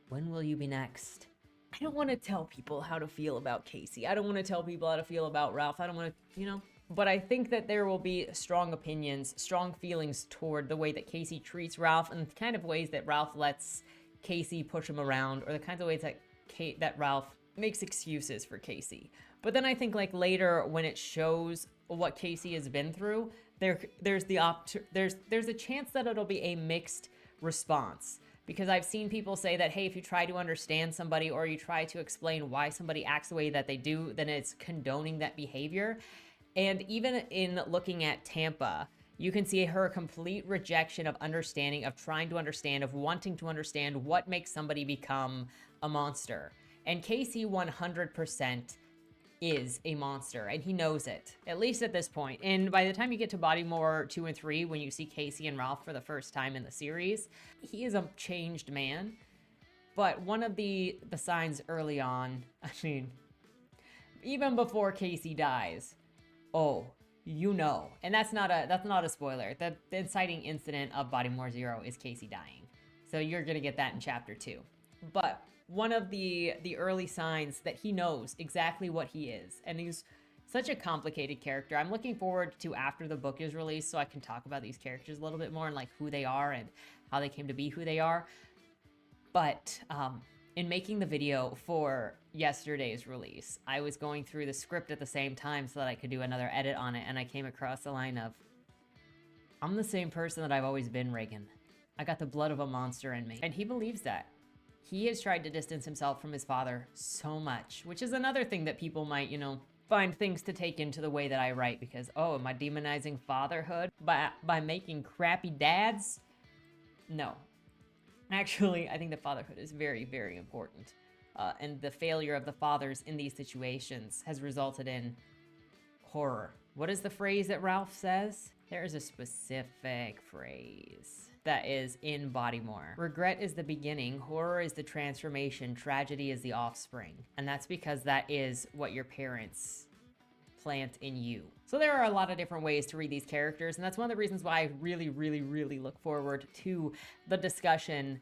When will you be next? I don't want to tell people how to feel about Casey. I don't want to tell people how to feel about Ralph. I don't want to, But I think that there will be strong opinions, strong feelings toward the way that Casey treats Ralph and the kind of ways that Ralph lets Casey push him around, or the kinds of ways that Ralph makes excuses for Casey. But then I think like later when it shows what Casey has been through, there's a chance that it'll be a mixed response, because I've seen people say that, hey, if you try to understand somebody or you try to explain why somebody acts the way that they do, then it's condoning that behavior. And even in looking at Tampa, you can see her complete rejection of understanding, of trying to understand, of wanting to understand what makes somebody become a monster. And Casey 100% is a monster, and he knows it, at least at this point. And by the time you get to Bodymore 2 and 3, when you see Casey and Ralph for the first time in the series, he is a changed man. But one of the signs early on, I mean, even before Casey dies, oh, you know, and that's not a spoiler. The inciting incident of Bodymore 0 is Casey dying. So you're gonna get that in chapter 2. But one of the early signs that he knows exactly what he is, and he's such a complicated character. I'm looking forward to after the book is released so I can talk about these characters a little bit more and like who they are and how they came to be who they are. But in making the video for yesterday's release, I was going through the script at the same time so that I could do another edit on it, and I came across the line of, I'm the same person that I've always been, Reagan. I got the blood of a monster in me. And he believes that. He has tried to distance himself from his father so much, which is another thing that people might, find things to take into the way that I write, because, oh, am I demonizing fatherhood by making crappy dads? No. Actually, I think that fatherhood is very, very important. And the failure of the fathers in these situations has resulted in horror. What is the phrase that Ralph says? There is a specific phrase that is in Bodymore. Regret is the beginning, horror is the transformation, tragedy is the offspring. And that's because that is what your parents plant in you. So there are a lot of different ways to read these characters, and that's one of the reasons why I really, really, really look forward to the discussion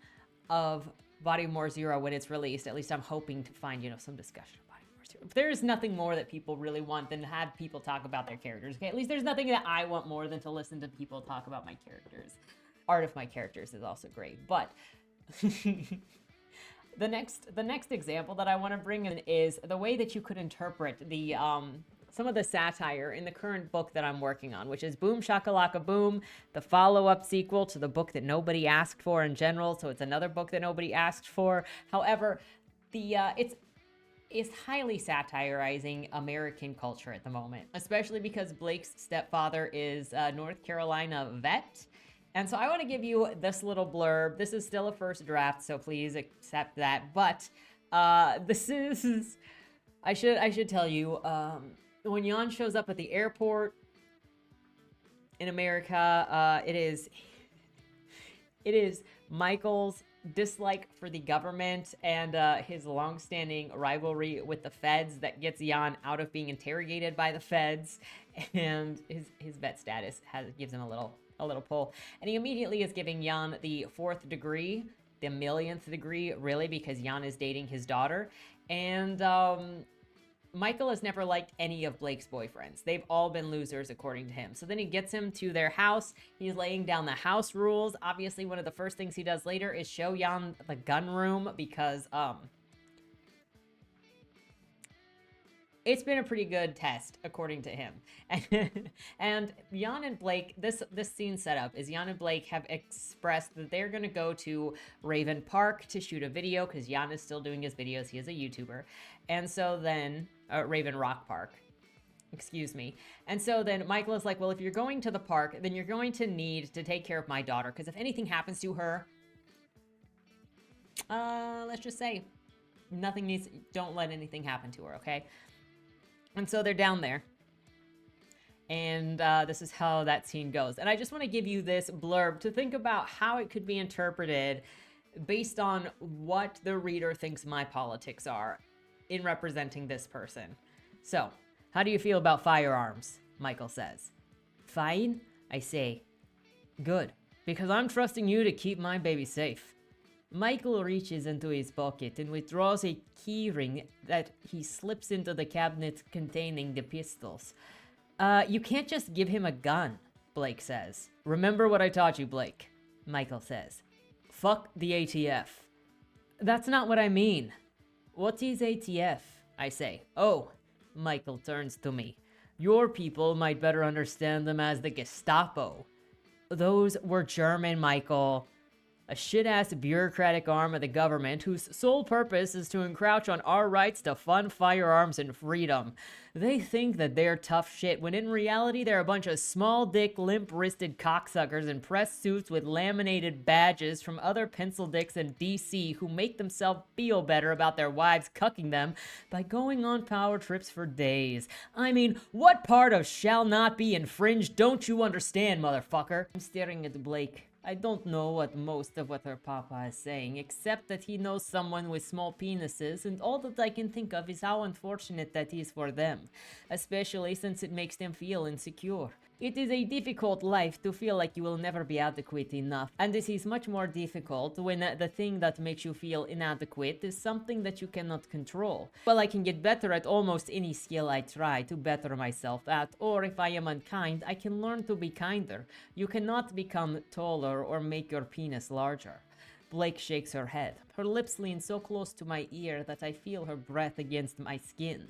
of Bodymore 0 when it's released. At least I'm hoping to find, some discussion of Bodymore 0. If there's nothing more that people really want than to have people talk about their characters, okay? At least there's nothing that I want more than to listen to people talk about my characters. Art of my characters is also great, but the next example that I want to bring in is the way that you could interpret the some of the satire in the current book that I'm working on, which is Boom Shakalaka Boom, the follow-up sequel to the book that nobody asked for in general. So it's another book that nobody asked for. However, it's highly satirizing American culture at the moment, especially because Blake's stepfather is a North Carolina vet. And so I want to give you this little blurb. This is still a first draft, so please accept that. But this is, I should tell you, when Jan shows up at the airport in America, it is Michael's dislike for the government and his long-standing rivalry with the feds that gets Jan out of being interrogated by the feds, and his vet status gives him a little pull. And he immediately is giving Jan the 4th degree, the millionth degree, really, because Jan is dating his daughter. And Michael has never liked any of Blake's boyfriends. They've all been losers, according to him. So then he gets him to their house. He's laying down the house rules. Obviously, one of the first things he does later is show Jan the gun room, because it's been a pretty good test, according to him. And Jan and Blake, this scene setup is Jan and Blake have expressed that they're going to go to Raven Park to shoot a video, because Jan is still doing his videos. He is a YouTuber. And so then, Raven Rock Park, excuse me. And so then Michael is like, well, if you're going to the park, then you're going to need to take care of my daughter, because if anything happens to her, let's just say, don't let anything happen to her, okay? And so they're down there. And this is how that scene goes. And I just want to give you this blurb to think about how it could be interpreted based on what the reader thinks my politics are in representing this person. So, how do you feel about firearms? Michael says. Fine, I say. Good, because I'm trusting you to keep my baby safe. Michael reaches into his pocket and withdraws a key ring that he slips into the cabinet containing the pistols. You can't just give him a gun, Blake says. Remember what I taught you, Blake, Michael says. Fuck the ATF. That's not what I mean. What is ATF? I say. Oh, Michael turns to me. Your people might better understand them as the Gestapo. Those were German, Michael. A shit-ass bureaucratic arm of the government whose sole purpose is to encroach on our rights to fund firearms and freedom. They think that they're tough shit, when in reality they're a bunch of small-dick, limp-wristed cocksuckers in press suits with laminated badges from other pencil dicks in D.C. who make themselves feel better about their wives cucking them by going on power trips for days. I mean, what part of shall not be infringed don't you understand, motherfucker? I'm staring at Blake. I don't know what most of what her papa is saying, except that he knows someone with small penises, and all that I can think of is how unfortunate that is for them, especially since it makes them feel insecure. It is a difficult life to feel like you will never be adequate enough, and this is much more difficult when the thing that makes you feel inadequate is something that you cannot control. Well, I can get better at almost any skill I try to better myself at, or if I am unkind, I can learn to be kinder. You cannot become taller or make your penis larger. Blake shakes her head. Her lips lean so close to my ear that I feel her breath against my skin.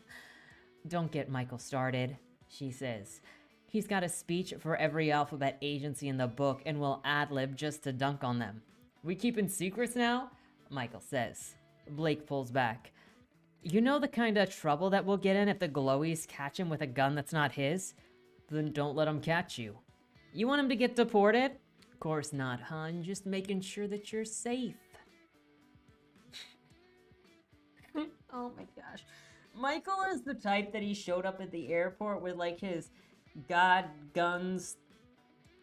Don't get Michael started, she says. He's got a speech for every alphabet agency in the book and will ad-lib just to dunk on them. We keeping secrets now? Michael says. Blake pulls back. You know the kind of trouble that we'll get in if the glowies catch him with a gun that's not his? Then don't let him catch you. You want him to get deported? Of course not, hon. Just making sure that you're safe. Oh my gosh. Michael is the type that he showed up at the airport with like his God guns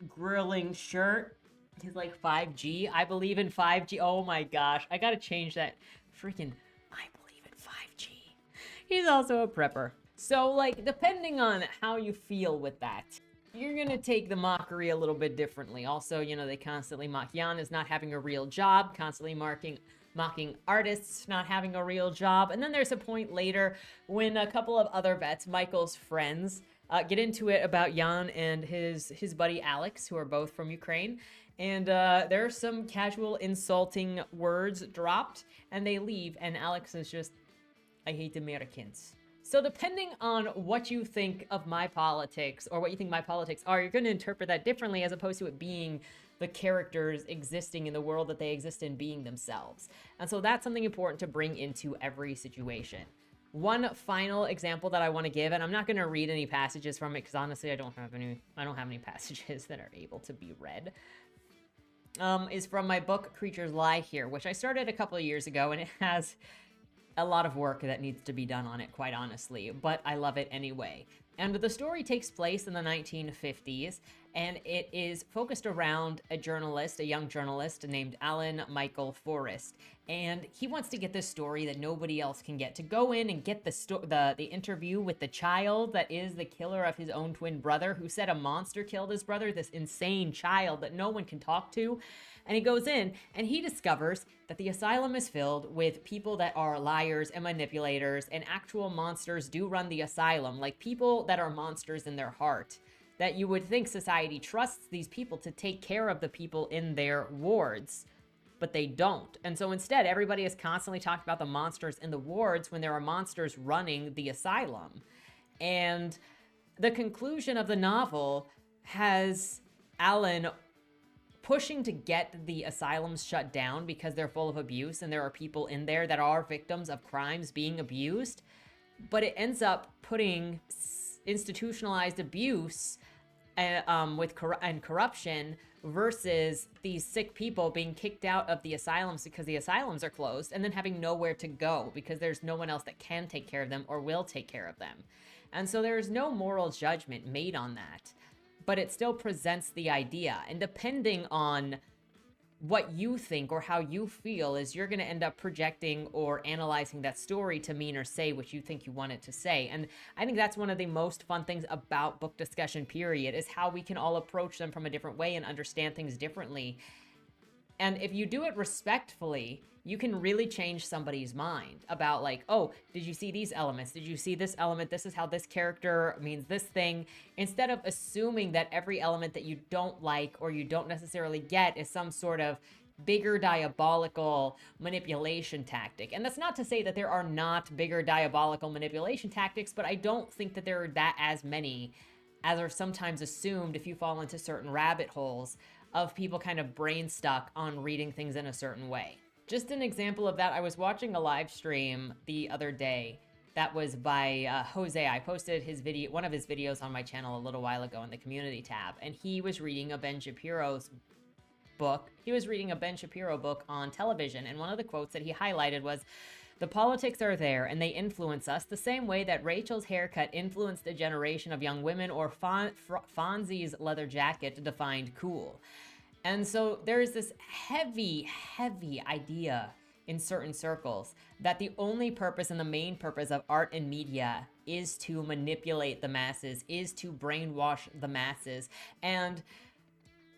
grilling shirt. He's like 5G. I believe in 5G. Oh my gosh. I gotta change that. Freaking, I believe in 5G. He's also a prepper. So like, depending on how you feel with that, you're gonna take the mockery a little bit differently. Also, you know, they constantly mock Jan as not having a real job, constantly mocking artists not having a real job. And then there's a point later when a couple of other vets, Michael's friends, get into it about Jan and his buddy Alex, who are both from Ukraine. And there are some casual insulting words dropped, and they leave, and Alex is just, I hate Americans. So depending on what you think of my politics, or what you think my politics are, you're going to interpret that differently, as opposed to it being the characters existing in the world that they exist in being themselves. And so that's something important to bring into every situation. One final example that I want to give, and I'm not going to read any passages from it because honestly I don't have any passages that are able to be read, is from my book Creatures Lie Here, which I started a couple of years ago, and it has a lot of work that needs to be done on it, quite honestly, but I love it anyway. And the story takes place in the 1950s, and it is focused around a journalist, a young journalist named Alan Michael Forrest. And he wants to get this story that nobody else can get, to go in and get the interview with the child that is the killer of his own twin brother, who said a monster killed his brother, this insane child that no one can talk to. And he goes in and he discovers that the asylum is filled with people that are liars and manipulators, and actual monsters do run the asylum, like people that are monsters in their heart. That you would think society trusts these people to take care of the people in their wards, but they don't. And so instead, everybody is constantly talking about the monsters in the wards when there are monsters running the asylum. And the conclusion of the novel has Alan pushing to get the asylums shut down because they're full of abuse and there are people in there that are victims of crimes being abused. But it ends up putting institutionalized abuse with corruption versus these sick people being kicked out of the asylums because the asylums are closed, and then having nowhere to go because there's no one else that can take care of them or will take care of them. And so there's no moral judgment made on that, but it still presents the idea. And depending on what you think or how you feel, is you're going to end up projecting or analyzing that story to mean or say what you think you want it to say. And I think that's one of the most fun things about book discussion, period, is how we can all approach them from a different way and understand things differently. And if you do it respectfully, you can really change somebody's mind about like, oh, did you see these elements? Did you see this element? This is how this character means this thing. Instead of assuming that every element that you don't like or you don't necessarily get is some sort of bigger diabolical manipulation tactic. And that's not to say that there are not bigger diabolical manipulation tactics, but I don't think that there are that as many as are sometimes assumed if you fall into certain rabbit holes of people kind of brain stuck on reading things in a certain way. Just an example of that, I was watching a live stream the other day that was by Jose. I posted his video, one of his videos on my channel a little while ago in the community tab, and he was reading a Ben Shapiro's book. He was reading a Ben Shapiro book on television, and one of the quotes that he highlighted was, "The politics are there, and they influence us the same way that Rachel's haircut influenced a generation of young women, or Fonzie's leather jacket defined cool." And so there is this heavy idea in certain circles that the only purpose and the main purpose of art and media is to manipulate the masses, is to brainwash the masses. And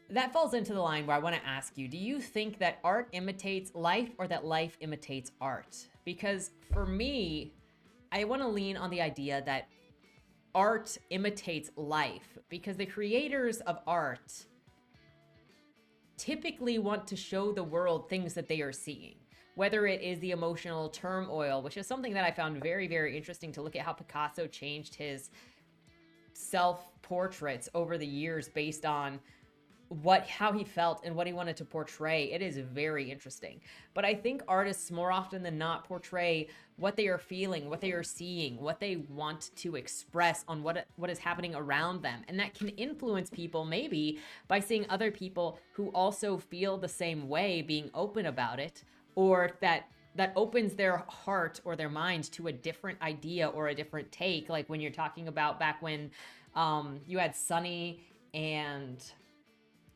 that falls into the line where I want to ask you, do you think that art imitates life or that life imitates art? Because for me, I want to lean on the idea that art imitates life, because the creators of art typically want to show the world things that they are seeing. Whether it is the emotional turmoil, which is something that I found very, very interesting to look at how Picasso changed his self-portraits over the years based on how he felt and what he wanted to portray. It is very interesting. But I think artists more often than not portray what they are feeling, what they are seeing, what they want to express on what is happening around them. And that can influence people maybe by seeing other people who also feel the same way being open about it, or that opens their heart or their mind to a different idea or a different take. Like when you're talking about back when you had Sunny and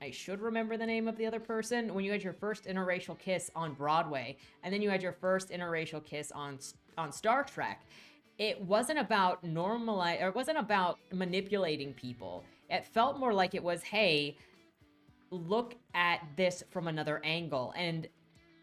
I should remember the name of the other person, when you had your first interracial kiss on Broadway, and then you had your first interracial kiss on Star Trek. It wasn't about it wasn't about manipulating people. It felt more like it was, hey, look at this from another angle. And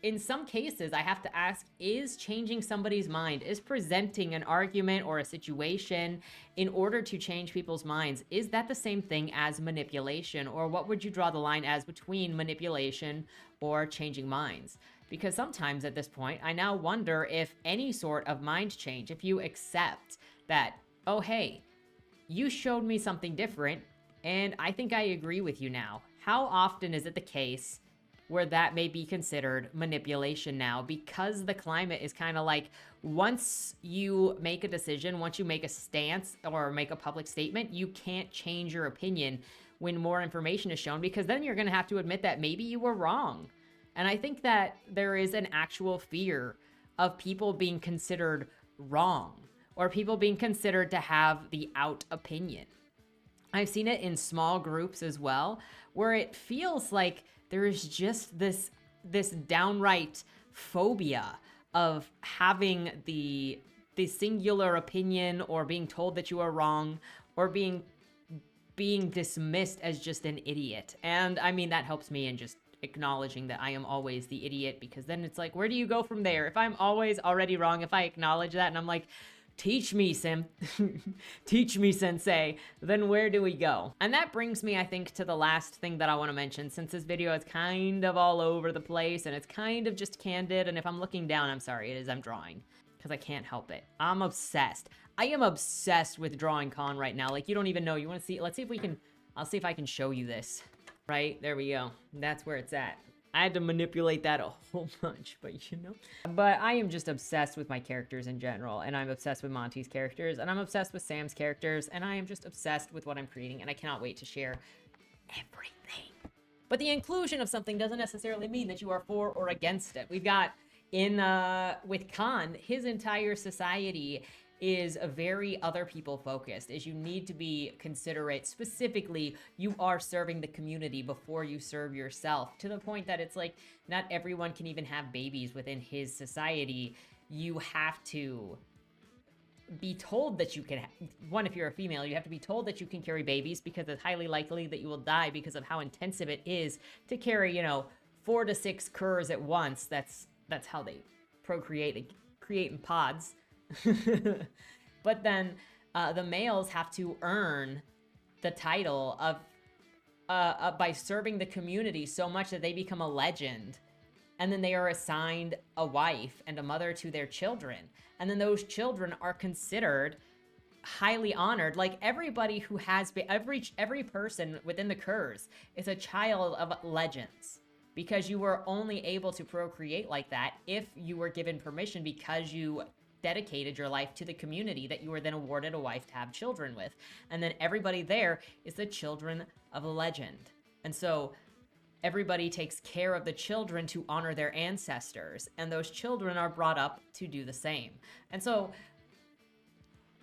in some cases, I have to ask, is changing somebody's mind, is presenting an argument or a situation in order to change people's minds, is that the same thing as manipulation? Or what would you draw the line as between manipulation or changing minds? Because sometimes at this point, I now wonder if any sort of mind change, if you accept that, oh, hey, you showed me something different, and I think I agree with you now. How often is it the case where that may be considered manipulation now? Because the climate is kind of like, once you make a decision, once you make a stance or make a public statement, you can't change your opinion when more information is shown, because then you're going to have to admit that maybe you were wrong. And I think that there is an actual fear of people being considered wrong, or people being considered to have the out opinion. I've seen it in small groups as well, where it feels like there is just this downright phobia of having the singular opinion, or being told that you are wrong, or being dismissed as just an idiot. And I mean, that helps me in just acknowledging that I am always the idiot, because then it's like, where do you go from there? If I'm always already wrong, if I acknowledge that and I'm like, teach me, teach me, sensei, then where do we go? And that brings me, I think, to the last thing that I want to mention, since this video is kind of all over the place and it's kind of just candid. And if I'm looking down, I'm sorry, I'm drawing, because I can't help it. I'm obsessed. I am obsessed with drawing con right now. Like, you don't even know. You want to see? Let's see if we can, I'll see if I can show you this. Right, there we go. That's where it's at. I had to manipulate that a whole bunch, but you know. But I am just obsessed with my characters in general, and I'm obsessed with Monty's characters, and I'm obsessed with Sam's characters, and I am just obsessed with what I'm creating, and I cannot wait to share everything. But the inclusion of something doesn't necessarily mean that you are for or against it. We've got with Khan, his entire society is very other people focused, as you need to be considerate. Specifically, you are serving the community before you serve yourself, to the point that it's like, not everyone can even have babies within his society. You have to be told that you can, if you're a female, you have to be told that you can carry babies, because it's highly likely that you will die because of how intensive it is to carry, 4 to 6 curs at once. That's how they procreate and create in pods. But then the males have to earn the title of by serving the community so much that they become a legend and then they are assigned a wife and a mother to their children. And then those children are considered highly honored. Like everybody who has been, every person within the Kurz is a child of legends, because you were only able to procreate like that if you were given permission, because you dedicated your life to the community that you were then awarded a wife to have children with. And then everybody there is the children of a legend. And so everybody takes care of the children to honor their ancestors, and those children are brought up to do the same. And so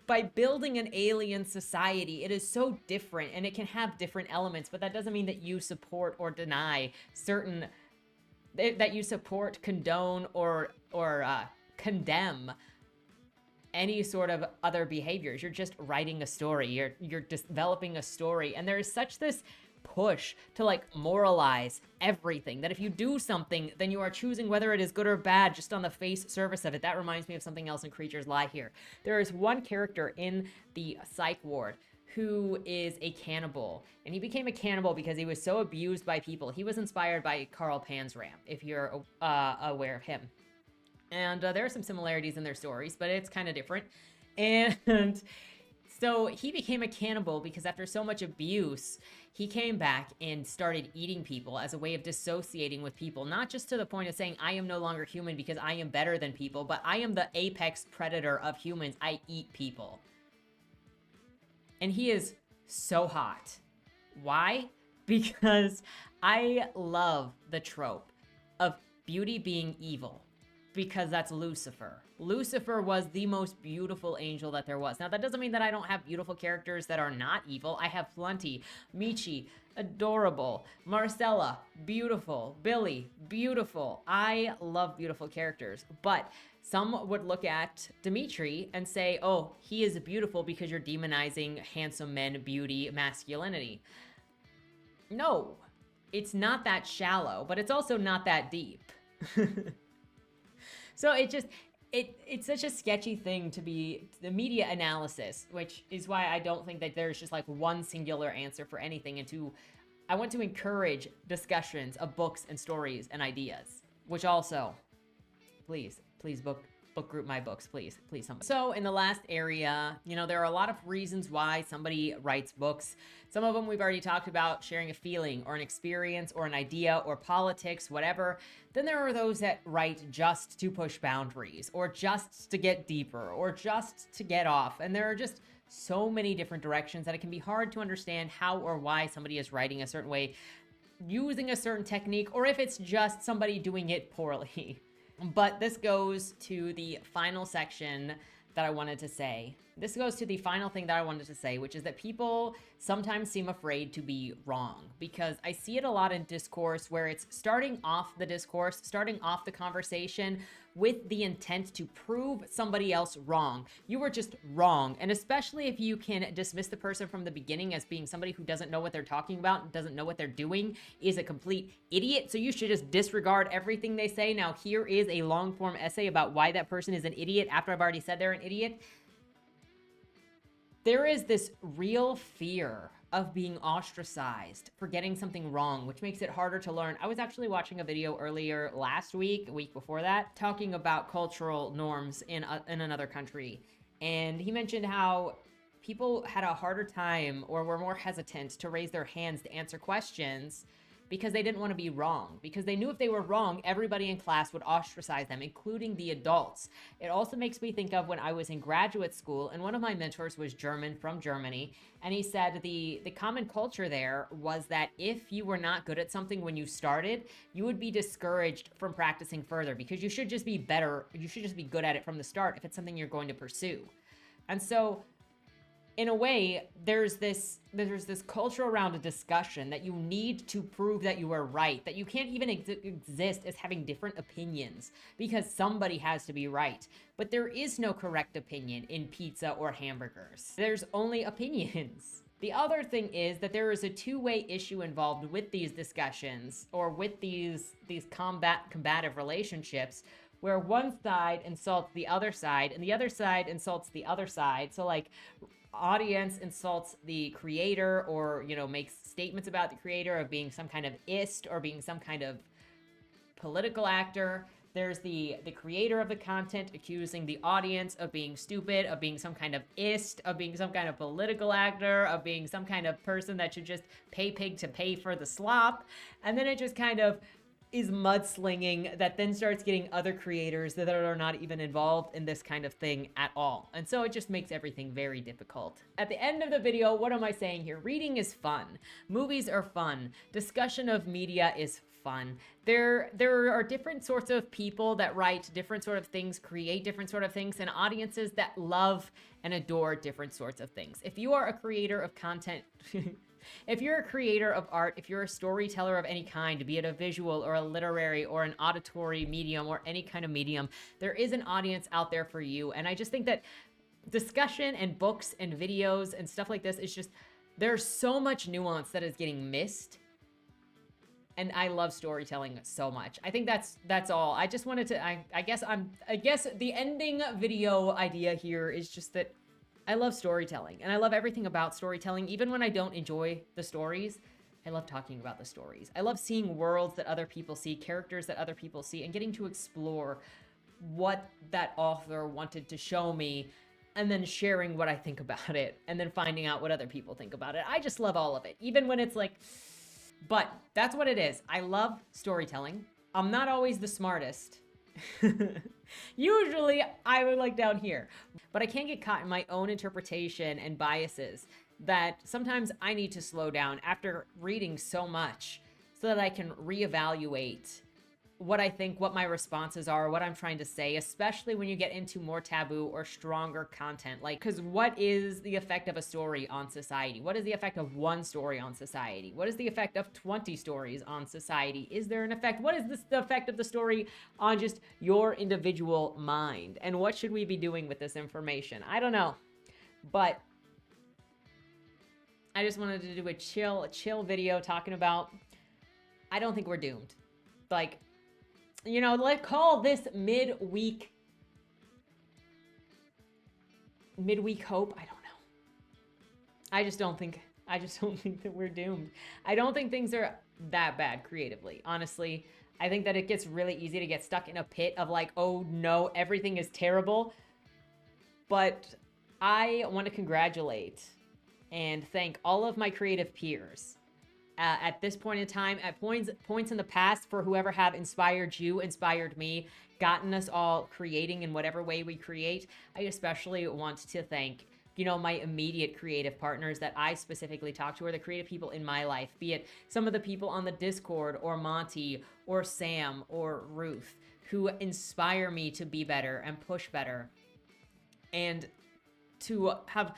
by building an alien society, it is so different, and it can have different elements, but that doesn't mean that you support or deny certain, that you support, condone, or condemn any sort of other behaviors. You're just writing a story. You're developing a story, and there is such this push to like moralize everything, that if you do something, then you are choosing whether it is good or bad just on the face surface of it. That reminds me of something else in Creatures Lie Here. There is one character in the psych ward who is a cannibal, and he became a cannibal because he was so abused by people. He was inspired by Carl Panzram, if you're aware of him. And there are some similarities in their stories, but it's kind of different. And so he became a cannibal because after so much abuse, he came back and started eating people as a way of dissociating with people, not just to the point of saying, I am no longer human because I am better than people, but I am the apex predator of humans. I eat people. And he is so hot. Why? Because I love the trope of beauty being evil, because that's Lucifer. Lucifer was the most beautiful angel that there was. Now, that doesn't mean that I don't have beautiful characters that are not evil. I have plenty. Michi, adorable. Marcella, beautiful. Billy, beautiful. I love beautiful characters. But some would look at Dimitri and say, oh, he is beautiful because you're demonizing handsome men, beauty, masculinity. No, it's not that shallow, but it's also not that deep. So it's such a sketchy thing to be the media analysis, which is why I don't think that there's just like one singular answer for anything. And I want to encourage discussions of books and stories and ideas, which also, please book group my books, please somebody. So in the last area, there are a lot of reasons why somebody writes books. Some of them we've already talked about, sharing a feeling or an experience or an idea or politics, whatever. Then there are those that write just to push boundaries, or just to get deeper, or just to get off. And there are just so many different directions that it can be hard to understand how or why somebody is writing a certain way, using a certain technique, or if it's just somebody doing it poorly. But this goes to the final section that I wanted to say. This goes to the final thing that I wanted to say, which is that people sometimes seem afraid to be wrong, because I see it a lot in discourse where it's starting off the conversation with the intent to prove somebody else wrong. You were just wrong. And especially if you can dismiss the person from the beginning as being somebody who doesn't know what they're talking about, doesn't know what they're doing, is a complete idiot. So you should just disregard everything they say. Now, here is a long form essay about why that person is an idiot after I've already said they're an idiot. There is this real fear of being ostracized for getting something wrong, which makes it harder to learn. I was actually watching a video earlier last week, a week before that, talking about cultural norms in another country. And he mentioned how people had a harder time or were more hesitant to raise their hands to answer questions because they didn't want to be wrong, because they knew if they were wrong, everybody in class would ostracize them, including the adults. It also makes me think of when I was in graduate school, and one of my mentors was German, from Germany, and he said the common culture there was that if you were not good at something when you started, you would be discouraged from practicing further, because you should just be better, you should just be good at it from the start if it's something you're going to pursue. And so in a way, there's this culture around a discussion that you need to prove that you are right, that you can't even exist as having different opinions because somebody has to be right. But there is no correct opinion in pizza or hamburgers. There's only opinions. The other thing is that there is a two-way issue involved with these discussions, or with these combative relationships, where one side insults the other side and the other side insults the other side. So like, audience insults the creator, or makes statements about the creator of being some kind of ist, or being some kind of political actor. There's the creator of the content accusing the audience of being stupid, of being some kind of ist, of being some kind of political actor, of being some kind of person that should just pay pig to pay for the slop. And then it just kind of is mudslinging that then starts getting other creators that are not even involved in this kind of thing at all. And so it just makes everything very difficult. At the end of the video, what am I saying here? Reading is fun. Movies are fun. Discussion of media is fun. There are different sorts of people that write different sort of things, create different sort of things, and audiences that love and adore different sorts of things. If you are a creator of content, if you're a creator of art, if you're a storyteller of any kind, be it a visual or a literary or an auditory medium or any kind of medium, there is an audience out there for you. And I just think that discussion and books and videos and stuff like this is just, there's so much nuance that is getting missed. And I love storytelling so much. I think that's all. I just wanted to, I guess the ending video idea here is just that I love storytelling and I love everything about storytelling. Even when I don't enjoy the stories, I love talking about the stories. I love seeing worlds that other people see, characters that other people see, and getting to explore what that author wanted to show me, and then sharing what I think about it, and then finding out what other people think about it. I just love all of it, even when it's like, but that's what it is. I love storytelling. I'm not always the smartest. Usually I would like down here, but I can't get caught in my own interpretation and biases that sometimes I need to slow down after reading so much so that I can reevaluate what I think, what my responses are, what I'm trying to say, especially when you get into more taboo or stronger content. Like, because what is the effect of a story on society? What is the effect of one story on society? What is the effect of 20 stories on society? Is there an effect? What is the effect of the story on just your individual mind? And what should we be doing with this information? I don't know, but I just wanted to do a chill video talking about, I don't think we're doomed. Like, you know, let's call this midweek hope. I don't know. I just don't think that we're doomed. I don't think things are that bad creatively. Honestly, I think that it gets really easy to get stuck in a pit of like, oh no, everything is terrible. But I want to congratulate and thank all of my creative peers at this point in time, at points in the past, for whoever have inspired you, inspired me, gotten us all creating in whatever way we create. I especially want to thank, you know, my immediate creative partners that I specifically talk to, or the creative people in my life, be it some of the people on the Discord, or Monty, or Sam, or Ruth, who inspire me to be better and push better, and to have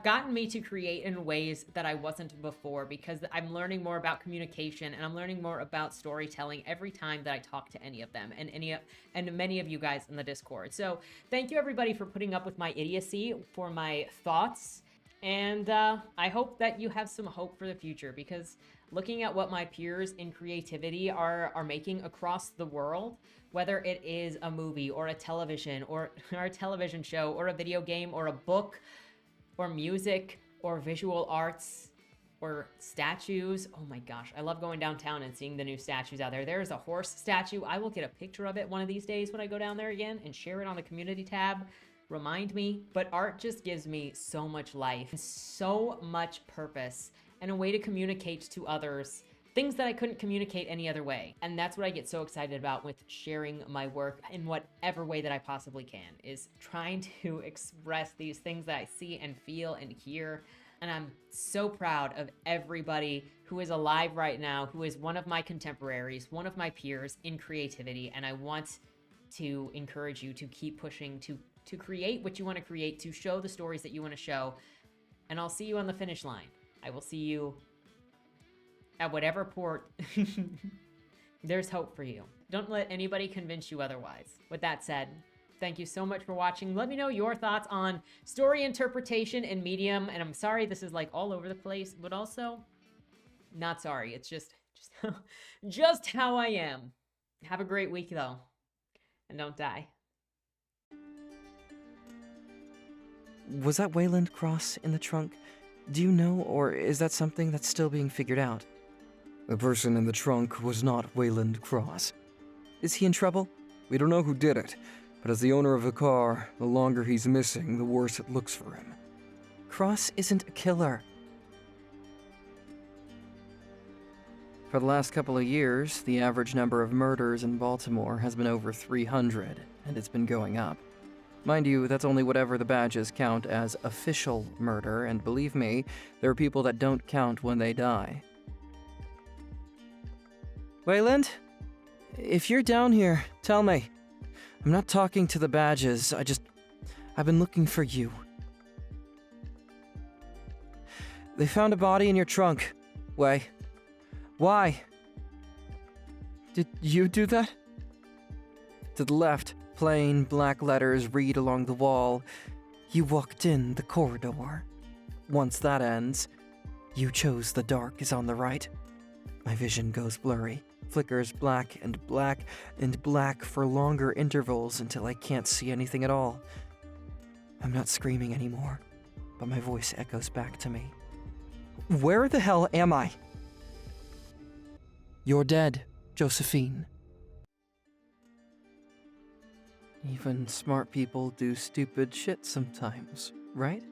gotten me to create in ways that I wasn't before, because I'm learning more about communication and I'm learning more about storytelling every time that I talk to any of them, and many of you guys in the Discord. So thank you everybody for putting up with my idiocy, for my thoughts, and I hope that you have some hope for the future, because looking at what my peers in creativity are making across the world, whether it is a movie or a television or a television show or a video game or a book or music or visual arts or statues. Oh my gosh, I love going downtown and seeing the new statues out there. There's a horse statue. I will get a picture of it one of these days when I go down there again and share it on the community tab. Remind me. But art just gives me so much life, so much purpose, and a way to communicate to others things that I couldn't communicate any other way. And that's what I get so excited about with sharing my work in whatever way that I possibly can, is trying to express these things that I see and feel and hear. And I'm so proud of everybody who is alive right now, who is one of my contemporaries, one of my peers in creativity. And I want to encourage you to keep pushing, to create what you want to create, to show the stories that you want to show. And I'll see you on the finish line. I will see you at whatever port. There's hope for you. Don't let anybody convince you otherwise. With that said, thank you so much for watching. Let me know your thoughts on story interpretation and medium. And I'm sorry this is like all over the place, but also not sorry. It's just how I am. Have a great week though, and don't die. Was that Wayland Cross in the trunk? Do you know, or is that something that's still being figured out? The person in the trunk was not Wayland Cross. Is he in trouble? We don't know who did it, but as the owner of the car, the longer he's missing, the worse it looks for him. Cross isn't a killer. For the last couple of years, the average number of murders in Baltimore has been over 300, and it's been going up. Mind you, that's only whatever the badges count as official murder, and believe me, there are people that don't count when they die. Wayland? If you're down here, tell me. I'm not talking to the badges, I've been looking for you. They found a body in your trunk. Way. Why? Did you do that? To the left, plain black letters read along the wall. You walked in the corridor. Once that ends, you chose the dark is on the right. My vision goes blurry, flickers black and black and black for longer intervals until I can't see anything at all. I'm not screaming anymore, but my voice echoes back to me. Where the hell am I? You're dead, Josephine. Even smart people do stupid shit sometimes, right?